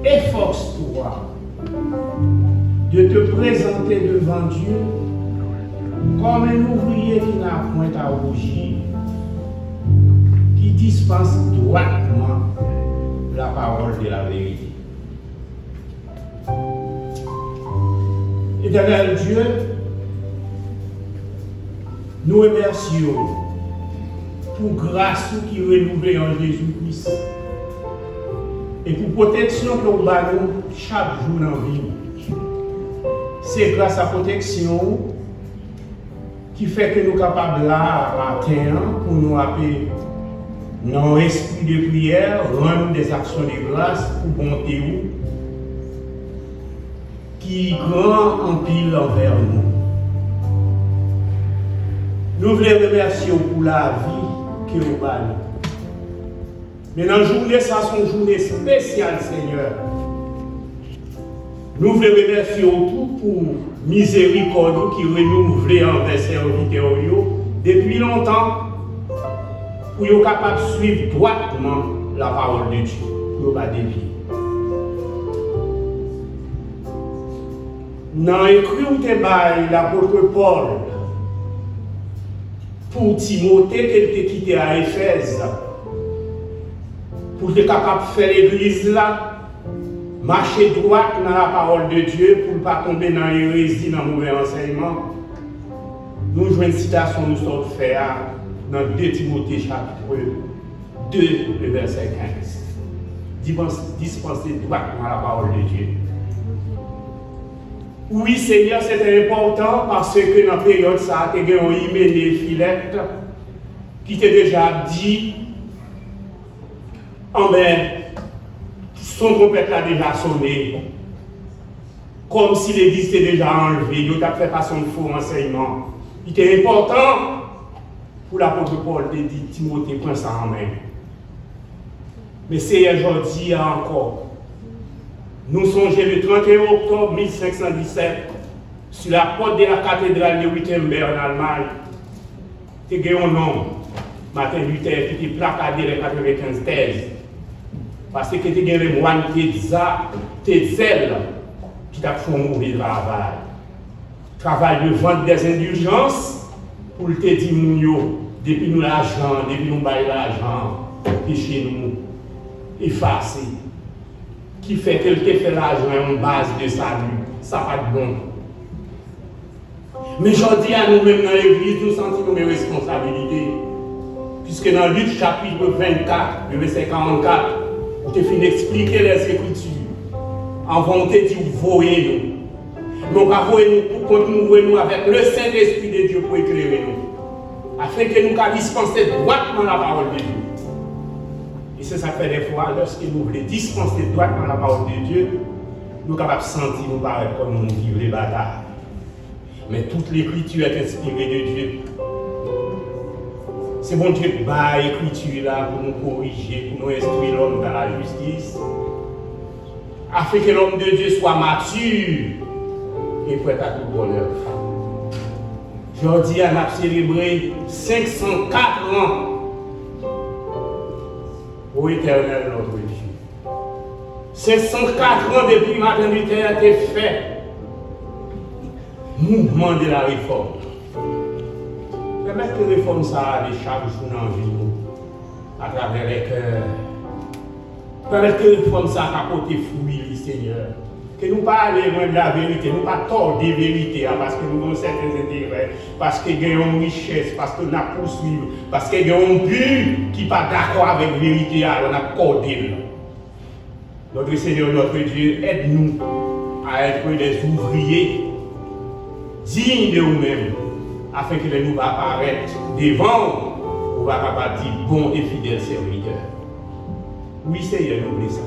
Efforce-toi de te présenter devant Dieu comme un ouvrier qui n'a point à rougir, qui dispense droitement la parole de la vérité. Éternel Dieu, nous remercions pour grâce qui est renouvelée en Jésus-Christ et pour protection que nous avons chaque jour dans la vie. C'est grâce à la protection qui fait que nous sommes capables là, matin, pour nous appeler dans l'esprit de prière, rendre des actions de grâce pour bonté qui est grand en pile envers nous. Nous voulons remercier pour la vie que nous avons. Mais dans la journée, ça c'est une journée spéciale, Seigneur. Nous voulons remercier tout pour miséricorde qui renouvelle envers serviteurs depuis longtemps pour être capable de suivre droitement la parole de Dieu, pour ne pas dévier. Dans l'écrit de l'apôtre Paul pour Timothée qu'elle t'a quitté à Éphèse, pour être capable de faire l'église là, marcher droit dans la parole de Dieu pour ne pas tomber dans l'hérésie, dans le mauvais enseignement. Nous jouons une citation nous sommes faits dans 2 Timothée chapitre 2, le verset 15. Dispenser droit dans la parole de Dieu. Oui, Seigneur, c'est important parce que dans la période, ça a été un Hyménée Philette qui t'a déjà dit, oh ben, son trompette a déjà sonné, comme si l'église était déjà enlevée, il a fait passer un faux enseignement. Il était important pour l'apôtre Paul de dire Timothée, prends ça en main. Mais c'est aujourd'hui encore. Nous songeons le 31 octobre 1517 sur la porte de la cathédrale de Wittenberg en Allemagne. Il y a un homme, Martin Luther, qui était placardé les 95 thèses. Parce que il y a des moines qui zèle qui t'a fait un mauvais travail. Travail de vente des indulgences pour te dire depuis nous l'argent, depuis nous bailler l'argent, péché nous, effacer. Qui fait qu'elle te fait l'argent en base de salut. Ça va être bon. Mais je dis à nous-mêmes dans l'église, nous sentons nos responsabilités. Puisque dans Luc chapitre 24, le verset 44, on te fait expliquer les Écritures. En vont te dire, voyez-nous. nous avons nous avec le Saint-Esprit de Dieu pour éclairer nous, afin que nous puissions dispenser droitement la parole de Dieu. Et c'est ça fait des fois, lorsque nous voulons dispenser droitement la parole de Dieu, nous sommes capables de sentir nous paraître comme nous vivons les batailles. Mais toute l'écriture est inspirée de Dieu. C'est bon Dieu qui bat l'écriture là pour nous corriger, pour nous instruire l'homme dans la justice, afin que l'homme de Dieu soit mature et prêt à tout bonheur. Aujourd'hui, on a célébré 504 ans au éternel notre Dieu. 504 ans depuis matin du terre a été fait. Mouvement de la réforme. Permettre que la réforme ça aille chaque jour dans la vie, à travers les cœurs. Permettre que la réforme ça apporte fruit, Seigneur. Que nous ne pas aller loin de la vérité, nous ne pas tordre des vérités, parce que nous avons certains intérêts, parce que nous avons une richesse, parce que nous avons poursuivre, parce que nous avons un but qui n'est pas d'accord avec la vérité, alors nous avons cordé. Notre Seigneur, notre Dieu, aide-nous à être des ouvriers dignes de nous-mêmes, afin que nous apparaître devant, on va capable dire bon et fidèle serviteur. Oui, Seigneur, nous voulons ça.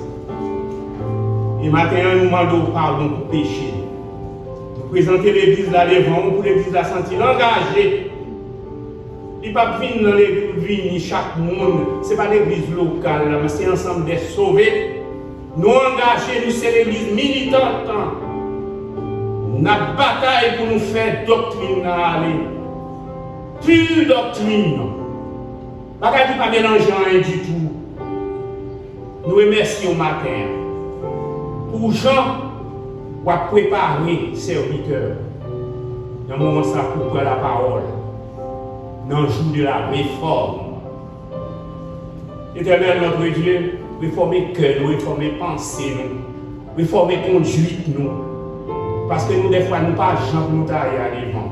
Et maintenant, nous demandons pardon pour péché. Nous présentons l'église là devant, pour l'église la sentir engagée. Il ne va pas venir dans l'église, chaque monde. Ce n'est pas l'église locale, mais c'est ensemble des sauvés. Nous engagés, nous c'est l'église militante. Notre bataille pour nous faire doctrine aller. Pure doctrine. Pas qu'elle ne pas mélanger rien du tout. Nous remercions matin. Pour Jean, on va préparer serviteurs. Dans le moment ça pour prendre la parole. Dans le jour de la réforme. Éternel notre Dieu, réformer cœur, réformer pensée, réformer conduite nous. Parce que nous, des fois, nous ne pas gens nous tailler à devant.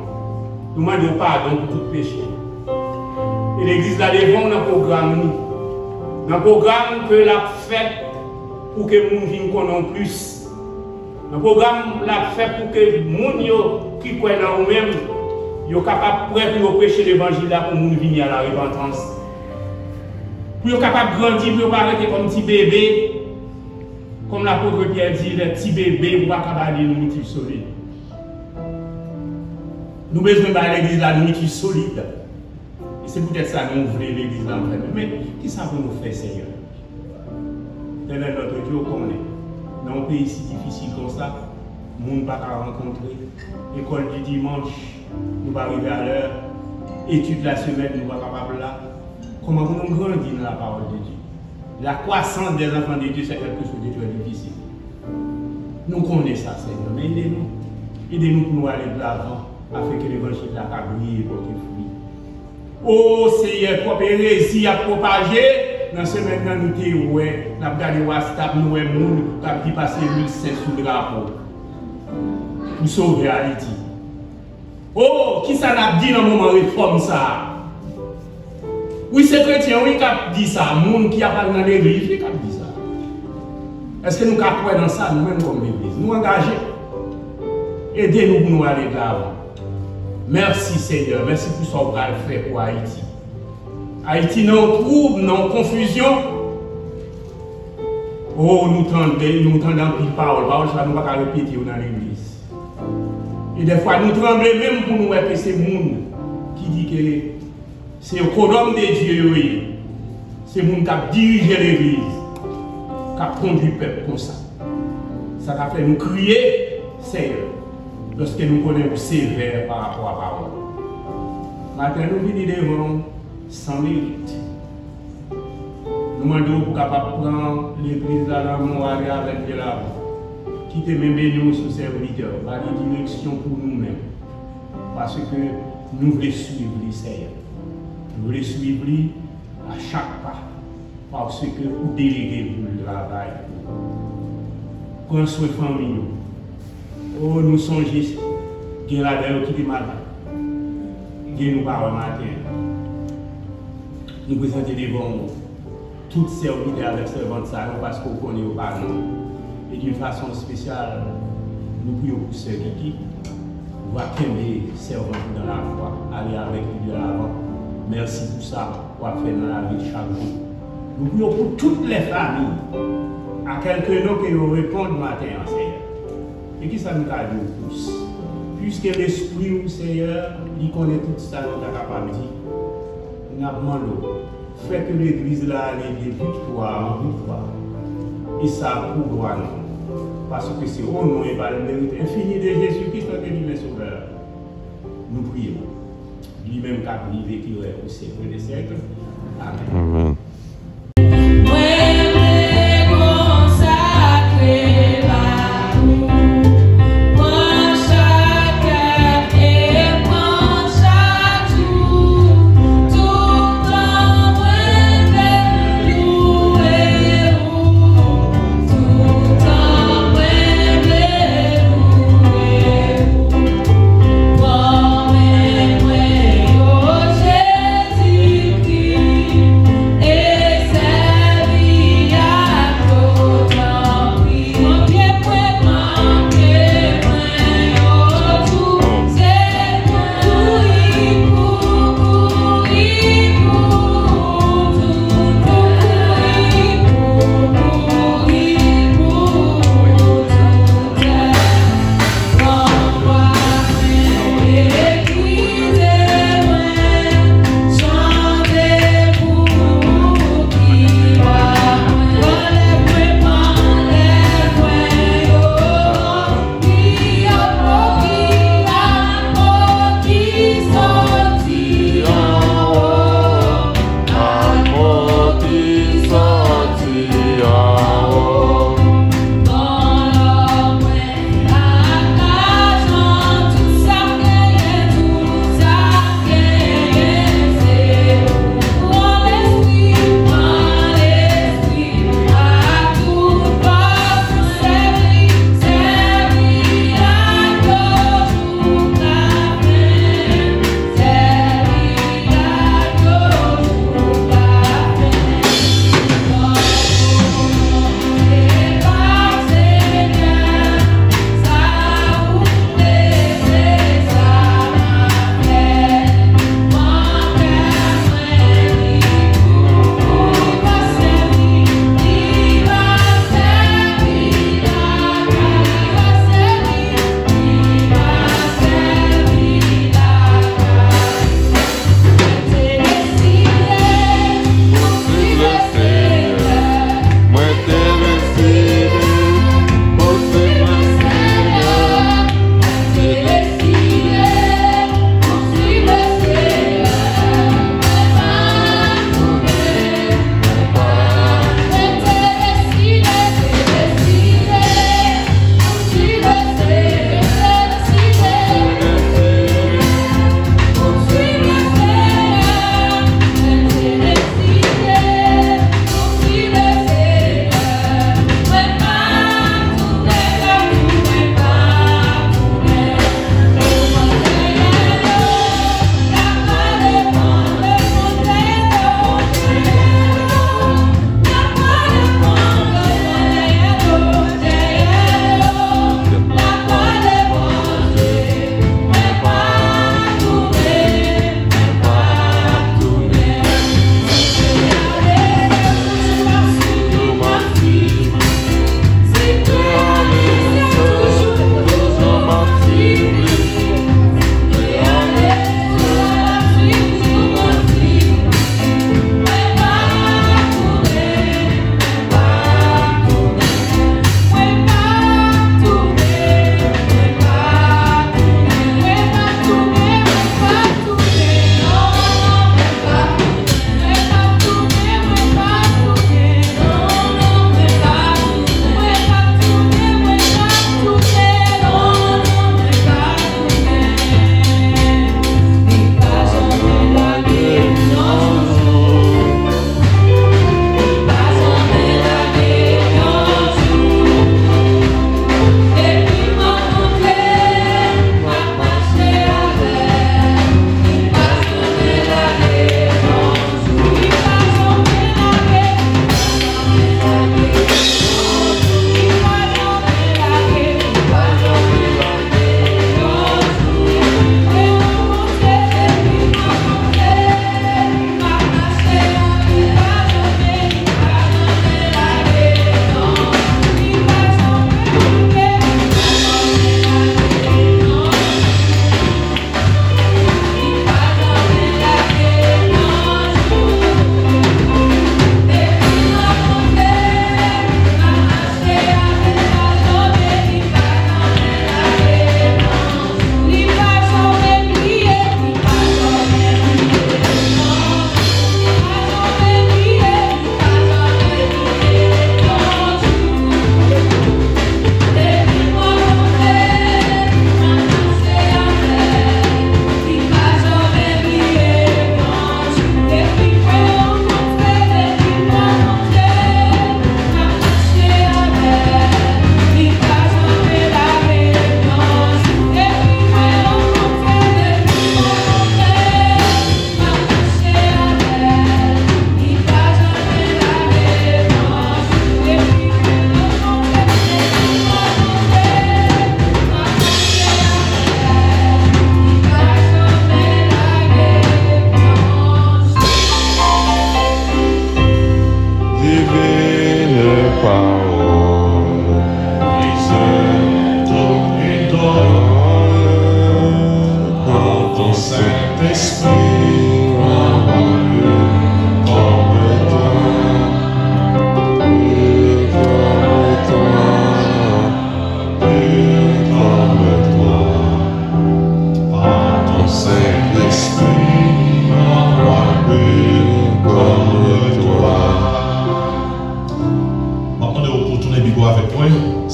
Nous demandons pardon pour tout péché. Et l'église là devant, dans le programme, nous. Dans le programme que l'a fait pour que nous viennent connaître plus. Dans le programme l'a fait pour que les gens qui croient dans eux-mêmes soient capables de prêcher l'évangile là pour nous venir à la repentance. Pour être capable de grandir, pour ne pas arrêter comme petit bébé. Comme l'apôtre Pierre dit, les petits bébés, pour ne pas aller nous motifs solides. Nous avons besoin de l'église là, nous motifs solides. Et c'est peut-être ça que nous voulons l'église là. Mais qui ça pour nous faire, Seigneur? Tenez notre Dieu qu'on est. Dans un pays si difficile comme ça, nous ne pouvons pas rencontrer. L'école du dimanche, nous ne arriver à l'heure. Études de la semaine, nous ne sommes pas capables là. Comment nous grandir dans la parole de Dieu? La croissance des enfants de Dieu, c'est quelque chose de très difficile. Nous connaissons ça, Seigneur, mais aidez-nous. Aidez-nous pour nous aller de l'avant, afin que l'évangile la brille et porte fruit. Oh Seigneur, propre hérésie à propager, dans ce maintenant nous sommes ouais, nous avons regardé WhatsApp, nous avons des gens qui passent 1500 sous le drapeau. Pour sauver Haïti. Oh, qui ça n'a dit dans le moment réforme ça? Oui, c'est chrétien, oui, qui a dit ça. Les gens qui a parlé dans l'église, qui a dit ça. Est-ce que nous croyons dans ça, nous-mêmes comme l'église? Nous engager. Aidez-nous pour nous aller de l'avant. Merci Seigneur, merci pour ce que vous avez fait pour Haïti. Haïti non trouble, non confusion. Oh, nous tendons pile parole, parole ça nous ne pouvons pas répéter dans l'église. Et des fois nous tremblons même pour nous voir que c'est le monde qui dit que c'est le codome de Dieu, c'est le monde qui a dirigé l'église, qui a conduit le peuple comme ça. Ça a fait nous crier, Seigneur, lorsque nous connaissons sévère par rapport à la parole. Maintenant, nous venons devant sans mérite. Nous demandons pour capable prendre l'église là, la mort avec de l'avant. Quitter même nous sous serviteurs, la direction pour nous-mêmes. Parce que nous voulons suivre les Seigneur. Nous voulons suivre à chaque pas. Parce que vous déléguez le travail. Prends soin de famille. Oh, nous songeons, il y a là qui est malade. Il y a nous parlons matin. Nous présentons devant nous. Toutes serviteurs avec servantes, parce qu'on connaît au pardon. Et d'une façon spéciale, Nous prions pour ce qui va aimer servant dans la foi, aller avec lui de l'avant. Merci pour ça, pour faire dans la vie de chaque jour. Nous prions pour toutes les familles, à quelqu'un qui nous répond matin, Seigneur. Et qui ça nous a dit tous? Puisque l'Esprit du Seigneur, il connaît tout ça, nous sommes capables de dire. Nous avons demandé, fait que l'Église là, elle est victoire en victoire. Et ça pour gloire nous. Parce que c'est au nom et par le mérite infini de Jésus-Christ, notre divin Sauveur. Nous prions. Lui-même qui a vécu au siècle des siècles. Amen. Amen. Jésus-Christ.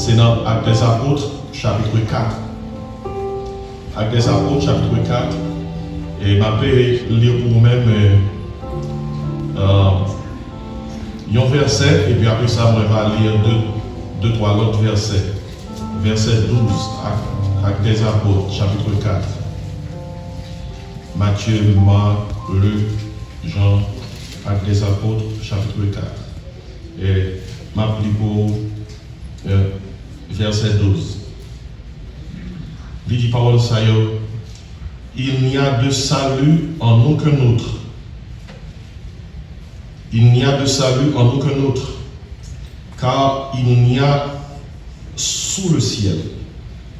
C'est dans Actes des Apôtres, chapitre 4. Actes des Apôtres, chapitre 4. Et je vais lire pour vous-même un verset, et puis après ça, je vais lire deux, trois autres versets. Verset 12, Actes des Apôtres, chapitre 4. Matthieu, Marc, Luc, Jean, Actes des Apôtres, chapitre 4. Et je vais pour verset 12. Il dit parole ça, il n'y a de salut en aucun autre. Il n'y a de salut en aucun autre, car il n'y a sous le ciel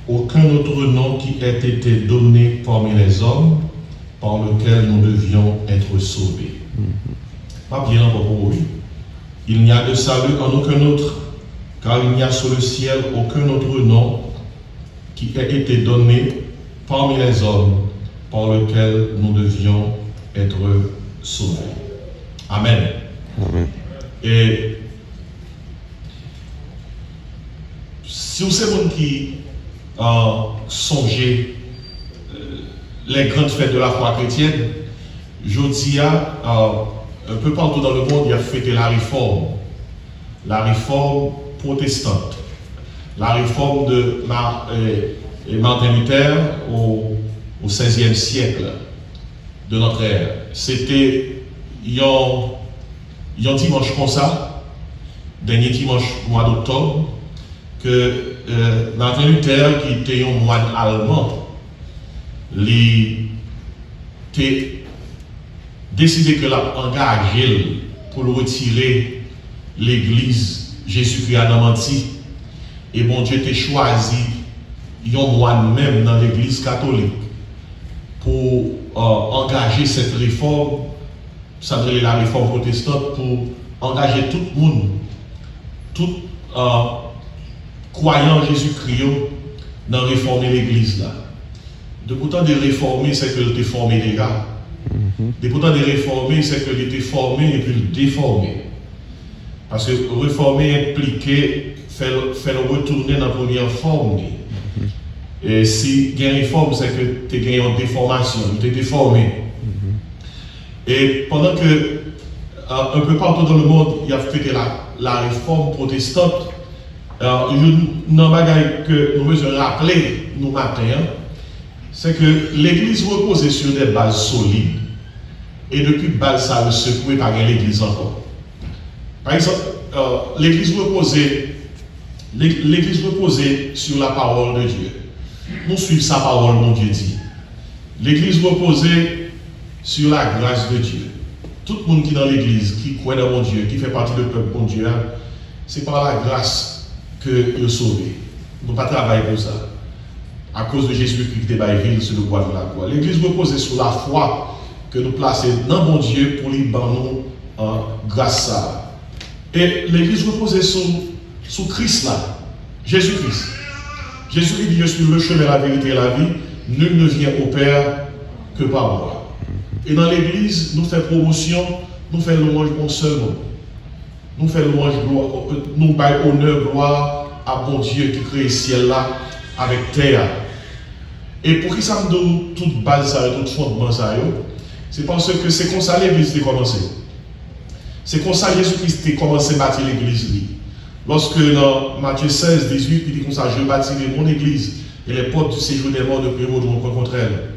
aucun autre nom qui ait été donné parmi les hommes par lequel nous devions être sauvés. Pas bien encore pour lui. Il n'y a de salut en aucun autre, car il n'y a sous le ciel aucun autre nom qui ait été donné parmi les hommes par lequel nous devions être sauvés. Amen. Amen. Et si vous savez qui songez les grandes fêtes de la foi chrétienne, je dis un peu partout dans le monde, il y a fêté la réforme protestante, la réforme de Martin Luther au XVIe siècle de notre ère. C'était un dimanche comme ça, dernier dimanche mois d'octobre, que Martin Luther, qui était un moine allemand, il a décidé que l'a engagé pour le retirer l'église Jésus-Christ à Damanti. Et bon Dieu t'a choisi un moine même dans l'église catholique pour engager cette réforme, ça s'appelle la réforme protestante, pour engager tout le monde, tout croyant en Jésus-Christ, dans réformer l'église là. De pourtant de réformer, c'est que était formé les gars. De pourtant de réformer, c'est que était formé et puis déformé. Parce que réformer impliquait faire retourner dans la première forme. Et si il y a une réforme, c'est que tu as gagné en déformation, tu es déformé. Et pendant que un peu partout dans le monde, il y a fait la réforme protestante, il y a une bagaille que nous devons rappeler nous matin, c'est que l'église reposait sur des bases solides. Et depuis que base ça ne secoué par l'église encore. Par exemple, l'église reposait sur la parole de Dieu. Nous suivons sa parole, mon Dieu dit. L'église reposait sur la grâce de Dieu. Tout le monde qui est dans l'église, qui croit dans mon Dieu, qui fait partie du peuple mon Dieu, c'est par la grâce que il est sauvé. Nous ne pas travailler pour ça. À cause de Jésus-Christ qui est ville sur le bois de la croix. L'église reposait sur la foi que nous plaçons dans mon Dieu pour lui nous grâce à ça. Et l'église reposait sous Christ là, Jésus-Christ. Jésus-Christ dit, je suis le chemin, la vérité et la vie, nul ne vient au Père que par moi. Et dans l'église, nous faisons promotion, nous faisons louange pour seul nom. Nous faisons louange, nous baillons honneur, gloire à mon Dieu qui crée le ciel là avec terre. Et pour qui ça me donne toute base, toute fondement, c'est parce que c'est comme ça l'église a commencé. C'est comme ça Jésus-Christ a commencé à bâtir l'église. Lorsque dans Matthieu 16, 18, il dit comme ça, je bâtirai mon église et les portes du séjour des morts ne prévaudront pas contre elle.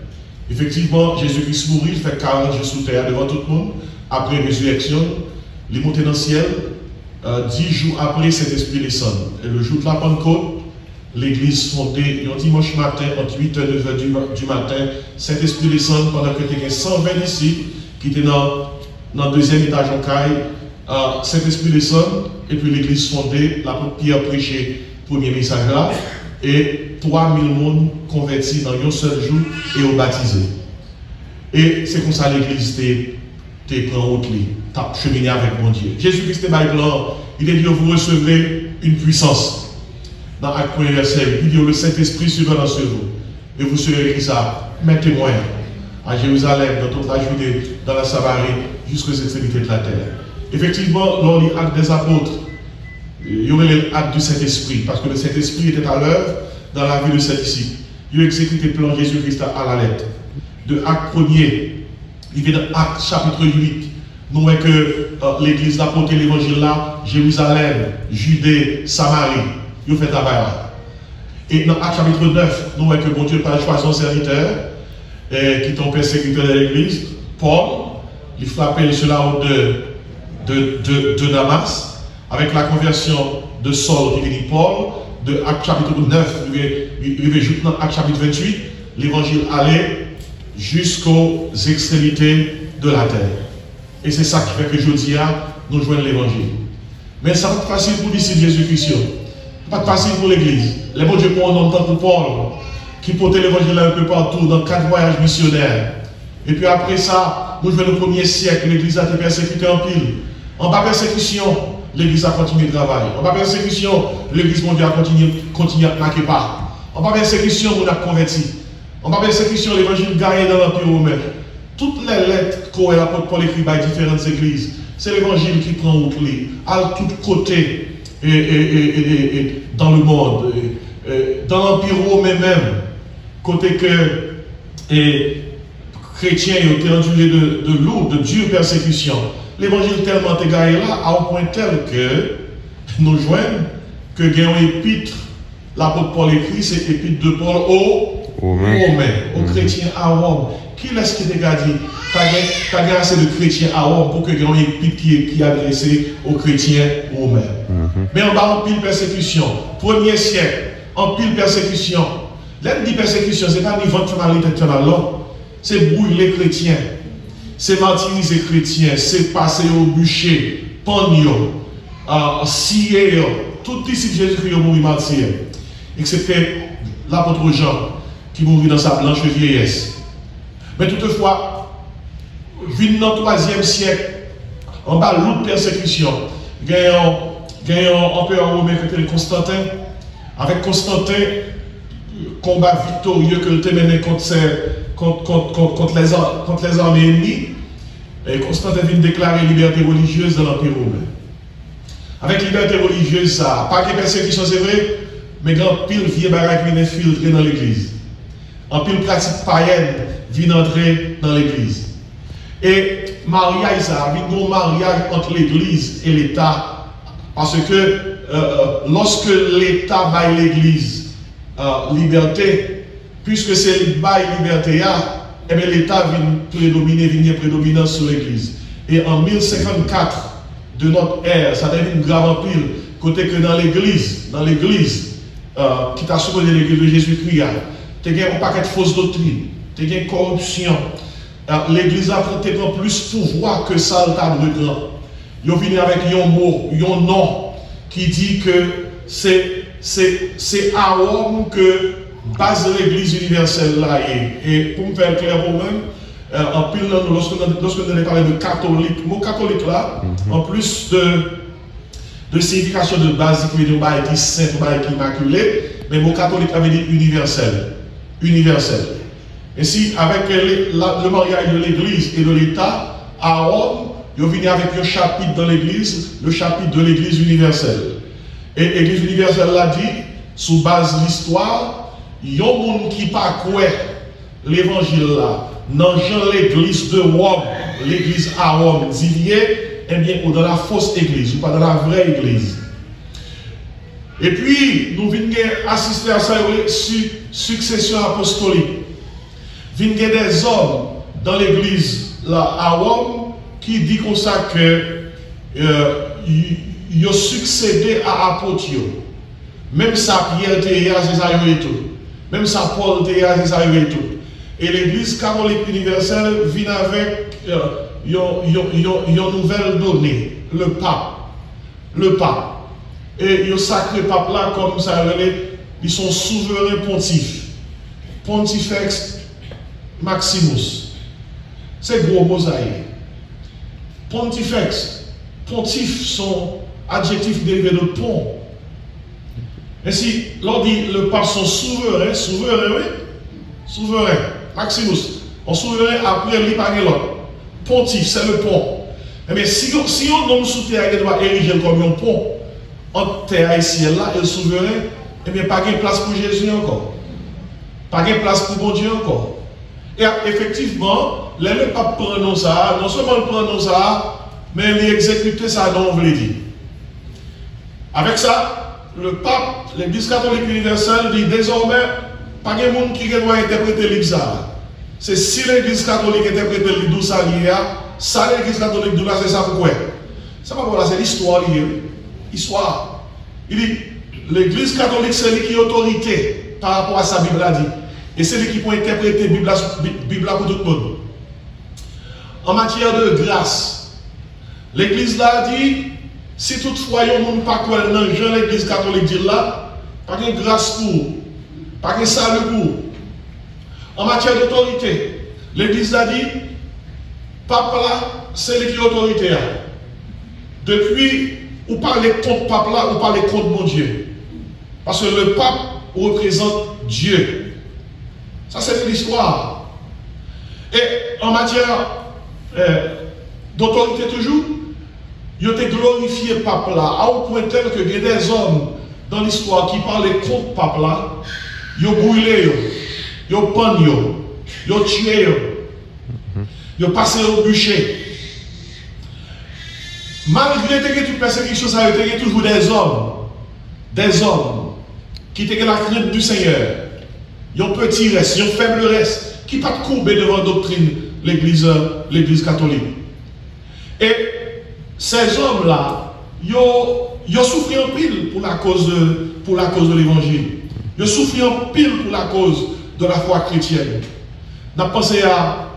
Effectivement, Jésus-Christ mourit, il fait 40 jours sous terre devant tout le monde. Après résurrection, il est monté dans le ciel. 10 jours après, cet esprit descend. Et le jour de la Pentecôte, l'église fondée, un dimanche matin, entre 8h et 9h du matin, cet esprit descend pendant que tu as 120 disciples qui étaient dans le deuxième étage en caille. Cet esprit descend, et puis l'église fondée, l'apôtre Pierre prêchait le premier message là, et 3000 personnes convertis dans un seul jour et au baptisé. Et c'est comme ça l'église t'es pris en route, t'as cheminé avec mon Dieu. Jésus-Christ est plan, il a dit vous recevrez une puissance. Dans Acte 1, verset, il dit le Saint-Esprit surviendra sur vous, et vous serez ça, mes témoins à Jérusalem, dans toute la Judée, dans la Samarie, jusqu'aux extrémités de la terre. Effectivement, lors des Actes des Apôtres, il y aurait l'acte du Saint-Esprit, parce que le Saint-Esprit était à l'œuvre dans la vie de cet disciple. Il a exécuté le plan Jésus-Christ à la lettre. De acte 1er, il vient dans acte chapitre 8. Nous voyons que l'église a porté l'évangile là, Jérusalem, Judée, Samarie. Il fait travail là. Et dans acte chapitre 9, nous voyons que bon Dieu a choisi un serviteur qui est un persécuteur de l'église, Paul. Il frappait sur la route de Damas, avec la conversion de Saul qui dit Paul. De acte chapitre 9, il va juste dans acte chapitre 28, l'évangile allait jusqu'aux extrémités de la terre. Et c'est ça qui fait que je dis nous joignons l'évangile. Mais ça va être facile pour disciples Jésus-Christ. Pas facile pour l'église. Les bons dieux pour un homme comme Paul, qui portait l'évangile un peu partout, dans 4 voyages missionnaires. Et puis après ça, nous jouons le 1er siècle, l'église a été persécutée en pile. En bas persécution, l'église a continué de travailler. En bas persécution, l'église mondiale a continué à marquer pas. En bas persécution, on a converti. En bas persécution, l'évangile gagne dans l'Empire romain. Toutes les lettres qu'ont l'apôtre Paul écrit par différentes églises, c'est l'évangile qui prend route à tous côtés et dans le monde, dans l'Empire romain même, côté que chrétiens ont été endurés de lourdes, de dures persécutions. L'évangile tellement égaré là, à un point tel que nous joignons que gagnons épître, l'apôtre Paul écrit, c'est épître de Paul aux Romains, aux chrétiens à Rome. Qui est-ce qui t'a dit? T'as gagné assez de chrétiens à Rome pour que gagnons épître qui est adressé aux chrétiens romains. Mais en bas, en pile persécution, 1er siècle, en pile persécution. L'aide dit persécution, ce n'est pas ni vente mal là, c'est brûler chrétiens. C'est martyriser chrétiens, c'est passer au bûcher, pognon, scier, tout disciple Jésus-Christ est mort martyr. Excepté l'apôtre Jean, qui mourit dans sa blanche vieillesse. Mais toutefois, vu dans le 3e siècle, en bas l'autre persécution, gagnant empereur romain qui était Constantin. Avec Constantin, combat victorieux que le mené contre les armées ennemies, et Constantin vient déclarer liberté religieuse dans l'Empire romain. Avec liberté religieuse, ça, pas de persécution, c'est vrai, mais grand pile vieux baraque vient infiltrer dans l'église. En pile pratique païenne vient entrer dans l'église. Et mariage, ça, il y a un mariage entre l'église et l'État, parce que lorsque l'État baille l'église liberté, puisque c'est bail liberté, eh bien l'État vient prédominer sur l'église. Et en 1054 de notre ère, ça devient une grave empire, côté que dans l'église, qui t'a supposé l'église de Jésus-Christ, tu as un paquet de fausses doctrines, tu as une corruption. L'église a prend plus pouvoir que ça, le tas de grand. Ils ont venu avec un mot, un nom, qui dit que c'est à Rome que base l'église universelle là. Et pour me faire clair pour vous-même, en pile, lorsque nous allons parler de catholique, le mot catholique là, en plus de signification de base, qui veut dire bah, qui saint, bah, qui immaculé, mais le mot catholique avait dit universel. Universel. Et si avec le mariage de l'église et de l'État, à Rome, ils ont venu avec un chapitre dans l'église, le chapitre de l'église universelle. Et l'église universelle l'a dit, sous base de l'histoire, il y a des gens qui ne pas l'évangile là, dans l'église de Rome, l'église à Rome, eh bien, ou dans la fausse église, ou pas dans la vraie église. Et puis, nous venons assister à ça, succession apostolique. Nous venons des hommes dans l'église là à Rome qui dit comme ça que ils ont succédé à apôtres. Même ça, Pierre Théa, c'est et tout. Même ça, Paul Théa, c'est et tout. Et l'église catholique universelle vient avec une nouvelle donnée, le pape. Le pape. Et le sacré pape là, comme ça, ils sont souverains pontifs. Pontifex Maximus. C'est gros mosaïque. Pontifex. Pontif sont adjectifs dérivés de pont. Ainsi, l'on dit le pape sont souverains, oui. Souverain. Maximus. On souverain après l'autre. Pontif, c'est le pont. Eh bien, si on nomme sous terre, il doit ériger comme un pont. entre terre et ciel là, et le souverain, eh bien, pas de place pour Jésus encore. Pas de place pour bon Dieu encore. Et effectivement, le pape prend ça, non seulement il prend ça, mais il exécute ça, non, on veut dire. Avec ça, le pape, l'Église catholique universelle dit désormais, pas de monde qui doit interpréter l'Ibsa. C'est si l'Église catholique interprète l'Ibsa, ça l'Église catholique doit c'est ça pourquoi. Ça va c'est l'histoire liée. Histoire. Il dit, l'Église catholique c'est lui qui est autorité par rapport à sa Bible a dit. Et c'est lui qui peut interpréter la Bible pour tout le monde. En matière de grâce, l'Église là dit, si toutefois il y a un monde pas quoi dans l'Église catholique dit là, pas de grâce pour, pas de salut pour. En matière d'autorité, l'Église a dit, pape là, c'est lui qui est autorité. Depuis, ou parlez contre pape là, ou parlez contre mon Dieu. Parce que le pape représente Dieu. Ça, c'est l'histoire. Et en matière d'autorité toujours, il a glorifié pape là, à un point tel que il y a des hommes dans l'histoire qui parlaient contre pape là, ils ont brûlé, ils ont pendu, ils ont tué, ils ont passé au bûcher. Malgré toute persécution, ça a été toujours des hommes qui étaient la crainte du Seigneur. Ils ont petit reste, ils ont faible reste, qui pas courbé devant la doctrine l'Église catholique. Et ces hommes-là, ils ont souffert en pile pour la cause de l'Évangile. Ils ont souffert en pile pour la cause de la foi chrétienne. On a pensé à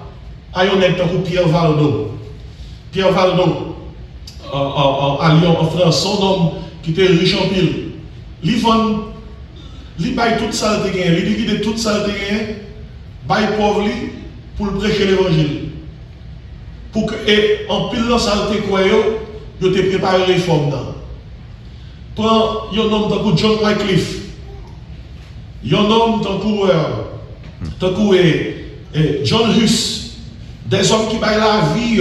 un homme comme Pierre Valdo. Pierre Valdo, à Lyon, en France, son homme qui était riche en pile. Il baille toute ça de gain, il divide toute ça de gain, baille pauvre pour le prêcher l'évangile. Pour que, et en pile dans saleté quoi, il te préparé réforme. Prends un homme tant que John Wycliffe, un homme tant que John Hus, des hommes qui baillent la vie,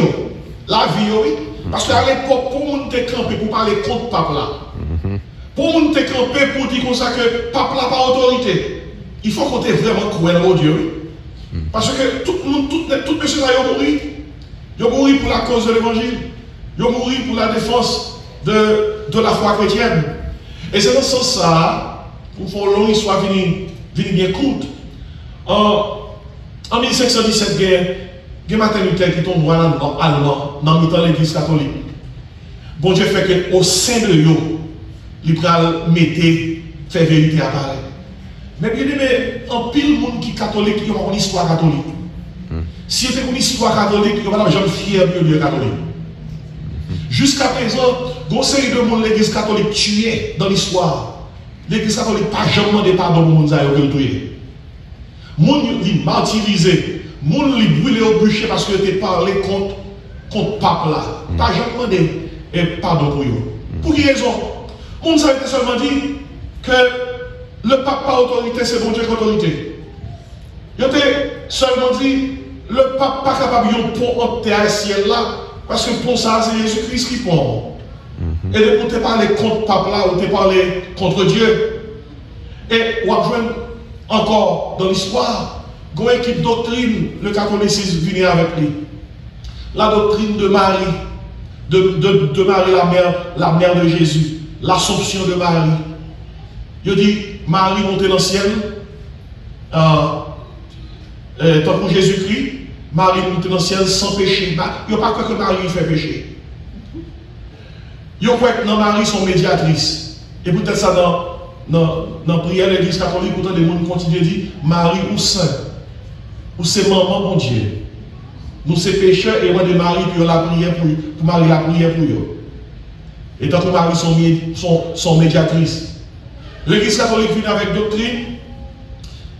oui. Parce qu'à l'époque, pour nous te camper, pour parler contre pape là, pour nous te camper, pour dire comme ça que pape là pas autorité, il faut qu'on ait vraiment cruel au Dieu. Parce que tout le monde, toutes les choses là, ils ont mouru pour la cause de l'évangile, ils ont mouru pour la défense de la foi chrétienne. Et c'est dans ce sens-là, pour faire une longue histoire venir bien courte, en 1517, il y a Martin Luther qui tombe allemand dans l'Église catholique. Bon Dieu fait qu'au sein de eux, il fait vérité à parler. Mais bien aimé, en pile monde qui est catholique, il y a une histoire catholique. Si il y a une histoire catholique, il y a une jeune fière de Dieu catholique. Jusqu'à présent, il y a une série de monde l'Église catholique tuée dans l'histoire. L'Église catholique n'a pas jamais demandé pardon pour les gens qui ont tué. Les gens sont martyrisés. Les gens sont brûlés au bûcher parce qu'ils ont parlé contre le pape là. Pas jamais demandé pardon pour eux. Pour quelle raison? Les gens ont seulement dit que le pape pas autorité, c'est bon Dieu qui autorité. Ils ont seulement dit le pape pas capable de pont entre terre et ciel là, parce que pour ça, c'est Jésus-Christ qui pont. Et de pour te parler contre le pape là, ou te parler contre Dieu. Et on va joindre encore dans l'histoire, il y a une équipe doctrine, le catholicisme vient avec lui. La doctrine de Marie, de Marie la mère de Jésus, l'Assomption de Marie. Il dit, Marie montée dans le ciel, tant pour Jésus-Christ, Marie montée dans le ciel sans péché. Il n'y a pas que Marie fait péché. Il y a que Marie son médiatrice. Et peut-être ça dans la prière de l'Église catholique, pourtant des gens continuent de dire, Marie ou saint, ou c'est maman mon Dieu. Nous c'est pécheurs et moi de Marie pour la prière pour Marie la prière pour eux. Et tant que Marie son médiatrice. L'Église catholique vient avec doctrine,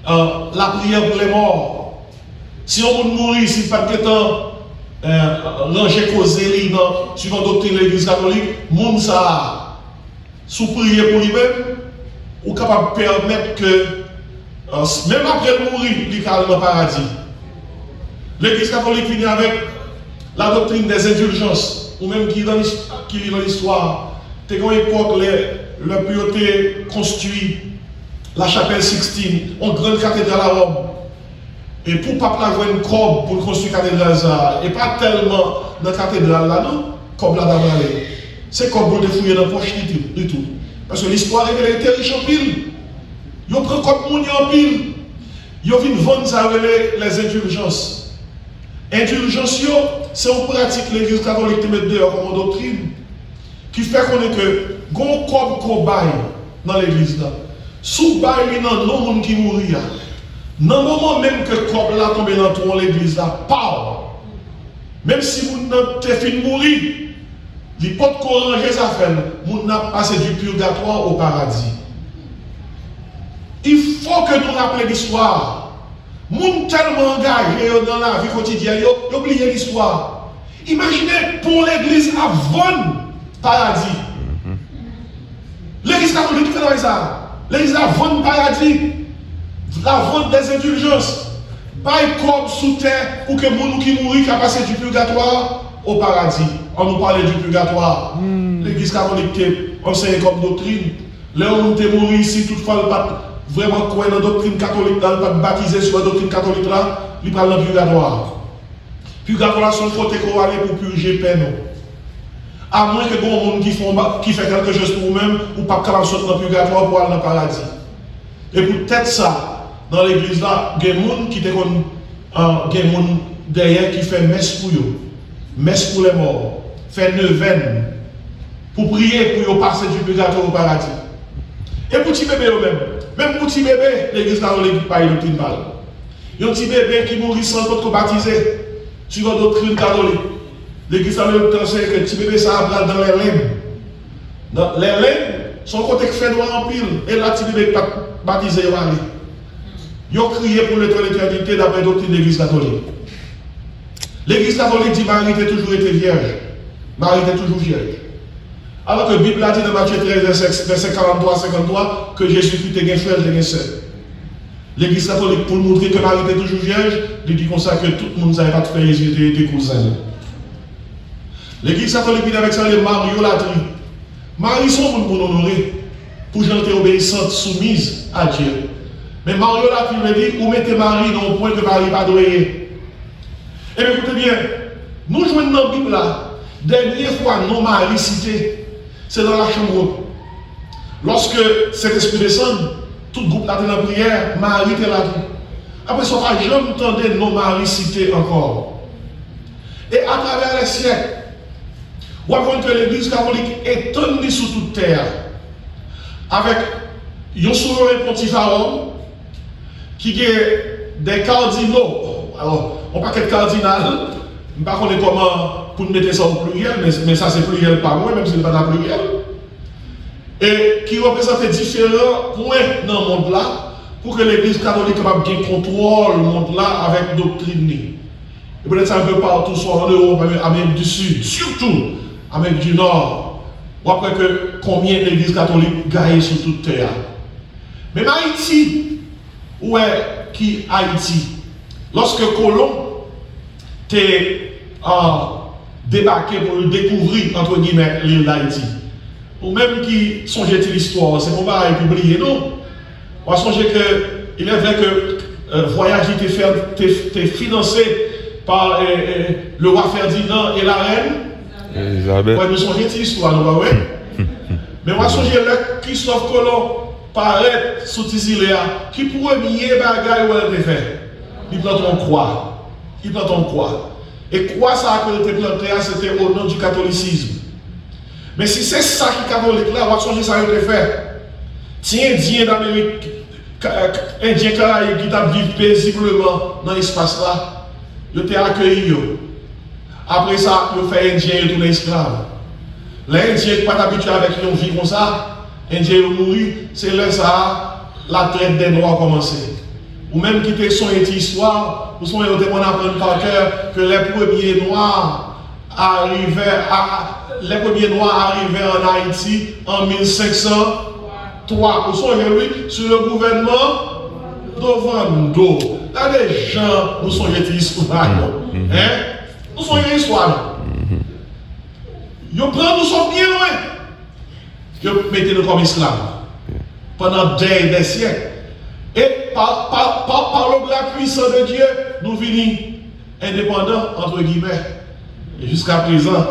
la prière pour les morts. Si on veut mourir, si pas de temps, ranger causé suivant la doctrine de l'Église catholique, monde ça, sous prière pour lui-même, ou capable de permettre que, même après mourir, il calme dans le paradis. L'Église catholique vient avec la doctrine des indulgences, ou même qui lit dans l'histoire, c'est une époque, le plus construit la chapelle Sixtine, une grande cathédrale à Rome. Et pour pas avoir une corbe pour construire la cathédrale, ça, et pas tellement dans la cathédrale là, non, comme la dame allait. C'est comme pour défouiller dans la poche du tout. Parce que l'histoire elle était riche en pile. Ils prennent comme moun en pile. Ils viennent vendre ça les indulgences. Indulgence, c'est une pratique l'église catholique qui met dehors comme doctrine. Qui fait qu'on est que, gon comme qu'on baille dans l'église là. Sous baille, non, non, moun qui mourit. Dans le moment même que comme là tombe dans ton l'église là, pas. Même si moun nan te fin mourir, il peut corriger sa fin, moun n'a passé du purgatoire au paradis. Il faut que nous rappelions l'histoire. Moun tellement engagé dans la vie quotidienne, ils oublient l'histoire. Imaginez pour l'église avant le paradis. L'église catholique fait ça. L'église avant le paradis. La vente des indulgences. Pas comme sous terre pour que moun qui mourit qui a passé du purgatoire au paradis. On nous parlait du purgatoire. L'église catholique enseigne comme doctrine. Là où nous sommes morts ici, toutefois, le pape vraiment quoi dans la doctrine catholique, dans le pape baptisé sur la doctrine catholique là, il parle dans le purgatoire. Purgatoire, c'est un côté qu'on va aller pour purger peine. À moins que bon monde qui fait quelque chose pour vous-même, ou pas capable de sortir dans le purgatoire pour aller dans le paradis. Et peut-être ça, dans l'église là, il y a des gens qui derrière qui fait messe pour eux, messe pour les morts, fait neuvaine, pour prier pour passer du purgatoire au paradis. Et pour petit bébé même pour petit bébé, l'église catholique n'a pas eu de mal. Il y a un petit bébé qui mourit sans être baptisé, sur la doctrine catholique. L'église catholique enseigne que le petit bébé ça va dans les laines. Dans les laines, son côté fait noir en pile, et là, le petit bébé pas baptisé, il va aller. Ils ont crié pour l'éternité d'après la doctrine de l'église catholique. L'église catholique dit Marie a toujours été vierge. Marie est toujours vierge. Alors que la Bible a dit dans Matthieu 13, verset 43-53, que Jésus-Christ est un frère et un sœur. L'église catholique, pour montrer que Marie est toujours vierge, il dit comme ça que tout le monde n'avait pas fait Jésus des cousins. L'église catholique dit avec ça les mariolatries. Marie sont pour nous honorer, pour gens obéissante, soumise à Dieu. Mais mariolatrie veut dire, où mettez Marie dans le point que Marie va doyer. Et bien, écoutez bien, nous jouons dans la Bible là, dernière fois, nos maris cités, c'est dans la chambre. Lorsque cet esprit descend, tout le groupe là dans la prière, Marie était là. Après ça, on n'a jamais entendu nos maris cités encore. Et à travers les siècles, on voit que l'église catholique est tenue sur toute terre. Avec un souverain pontife à Rome, qui est des cardinaux. Alors, on pas qu'être cardinal, je ne sais pas comment pour mettre ça au pluriel, mais ça c'est pluriel par moi, même si ce n'est pas dans le pluriel. Et qui représente différents points dans le monde là, pour que l'église catholique capable de contrôler le monde là avec doctrine. Et peut-être ça un peu partout, soit en Europe, Amérique du Sud, surtout Amérique du Nord. Ou après que combien d'églises catholiques gagnent sur toute terre. Mais Haïti, où est qui Haïti? Lorsque Colomb t'est débarqué pour le découvrir, entre guillemets, l'île d'Haïti, ou même qui songeait l'histoire, c'est pour pas publier, non? On va songer que, il est vrai que le voyage était financé par le roi Ferdinand et la reine. Elisabeth. Ouais, nous songeons l'histoire, nous, ouais. Mais on va songer que Christophe Colomb paraît sous Tisiléa, qui premier bagaille où elle fait. Il plante en croix. Il plante en croix. Et croix, ça a été planté, c'était au nom du catholicisme. Mais si c'est ça qui est catholique là, on va changer ça a été fait. Tiens, Indien d'Amérique, Indien Caraïbe qui t'a vécu paisiblement dans l'espace là, ils ont été accueillis. Après ça, ils ont fait Indien et tous les esclaves. Les Indiens qui ne sont pas habitués avec une vie comme ça, les Indiens ont mouru, c'est là ça, la traite des Noirs a commencé. Ou même qui te sont une histoire, ou sont des témoins apprendre par cœur que les premiers Noirs arrivaient en Haïti en 1503. Vous sont oui, sur le gouvernement d'Ovando. Là, les gens, nous sont une histoire. Nous sommes une histoire. Nous sommes bien loin. Ils mettaient nous comme esclaves. Pendant des siècles. Et par le bras puissant de Dieu, nous venons indépendants, entre guillemets. Et jusqu'à présent,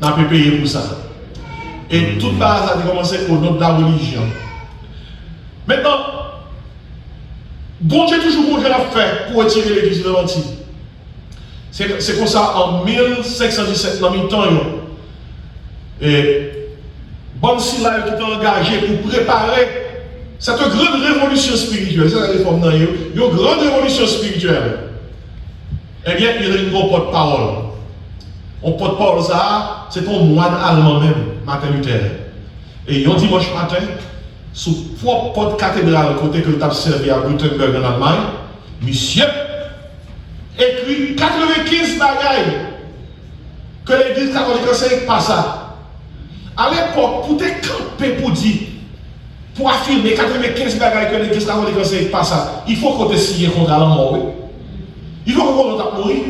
on a pu payer pour ça. Et toute base a commencé au nom de la religion. Maintenant, bon Dieu toujours bon Dieu l'a fait pour retirer l'église de l'Antilles. C'est comme ça en 1517, dans le temps. Et bon Silla qui est engagé pour préparer cette grande révolution spirituelle. C'est la réforme dans une grande révolution spirituelle. Eh bien, il y a une grande porte-parole. On porte-parole, ça, c'est un moine allemand même, Martin Luther. Et un dimanche matin, sous propre porte cathédrale, côté que tu as servi à Gutenberg en Allemagne, monsieur écrit 95 bagailles que l'église catholique enseigne pas ça. À l'époque, pour te camper pour dire, pour affirmer 95 bagailles que l'église catholique enseigne pas ça, il faut qu'on te signe contre la mort. Il faut qu'on te mourir.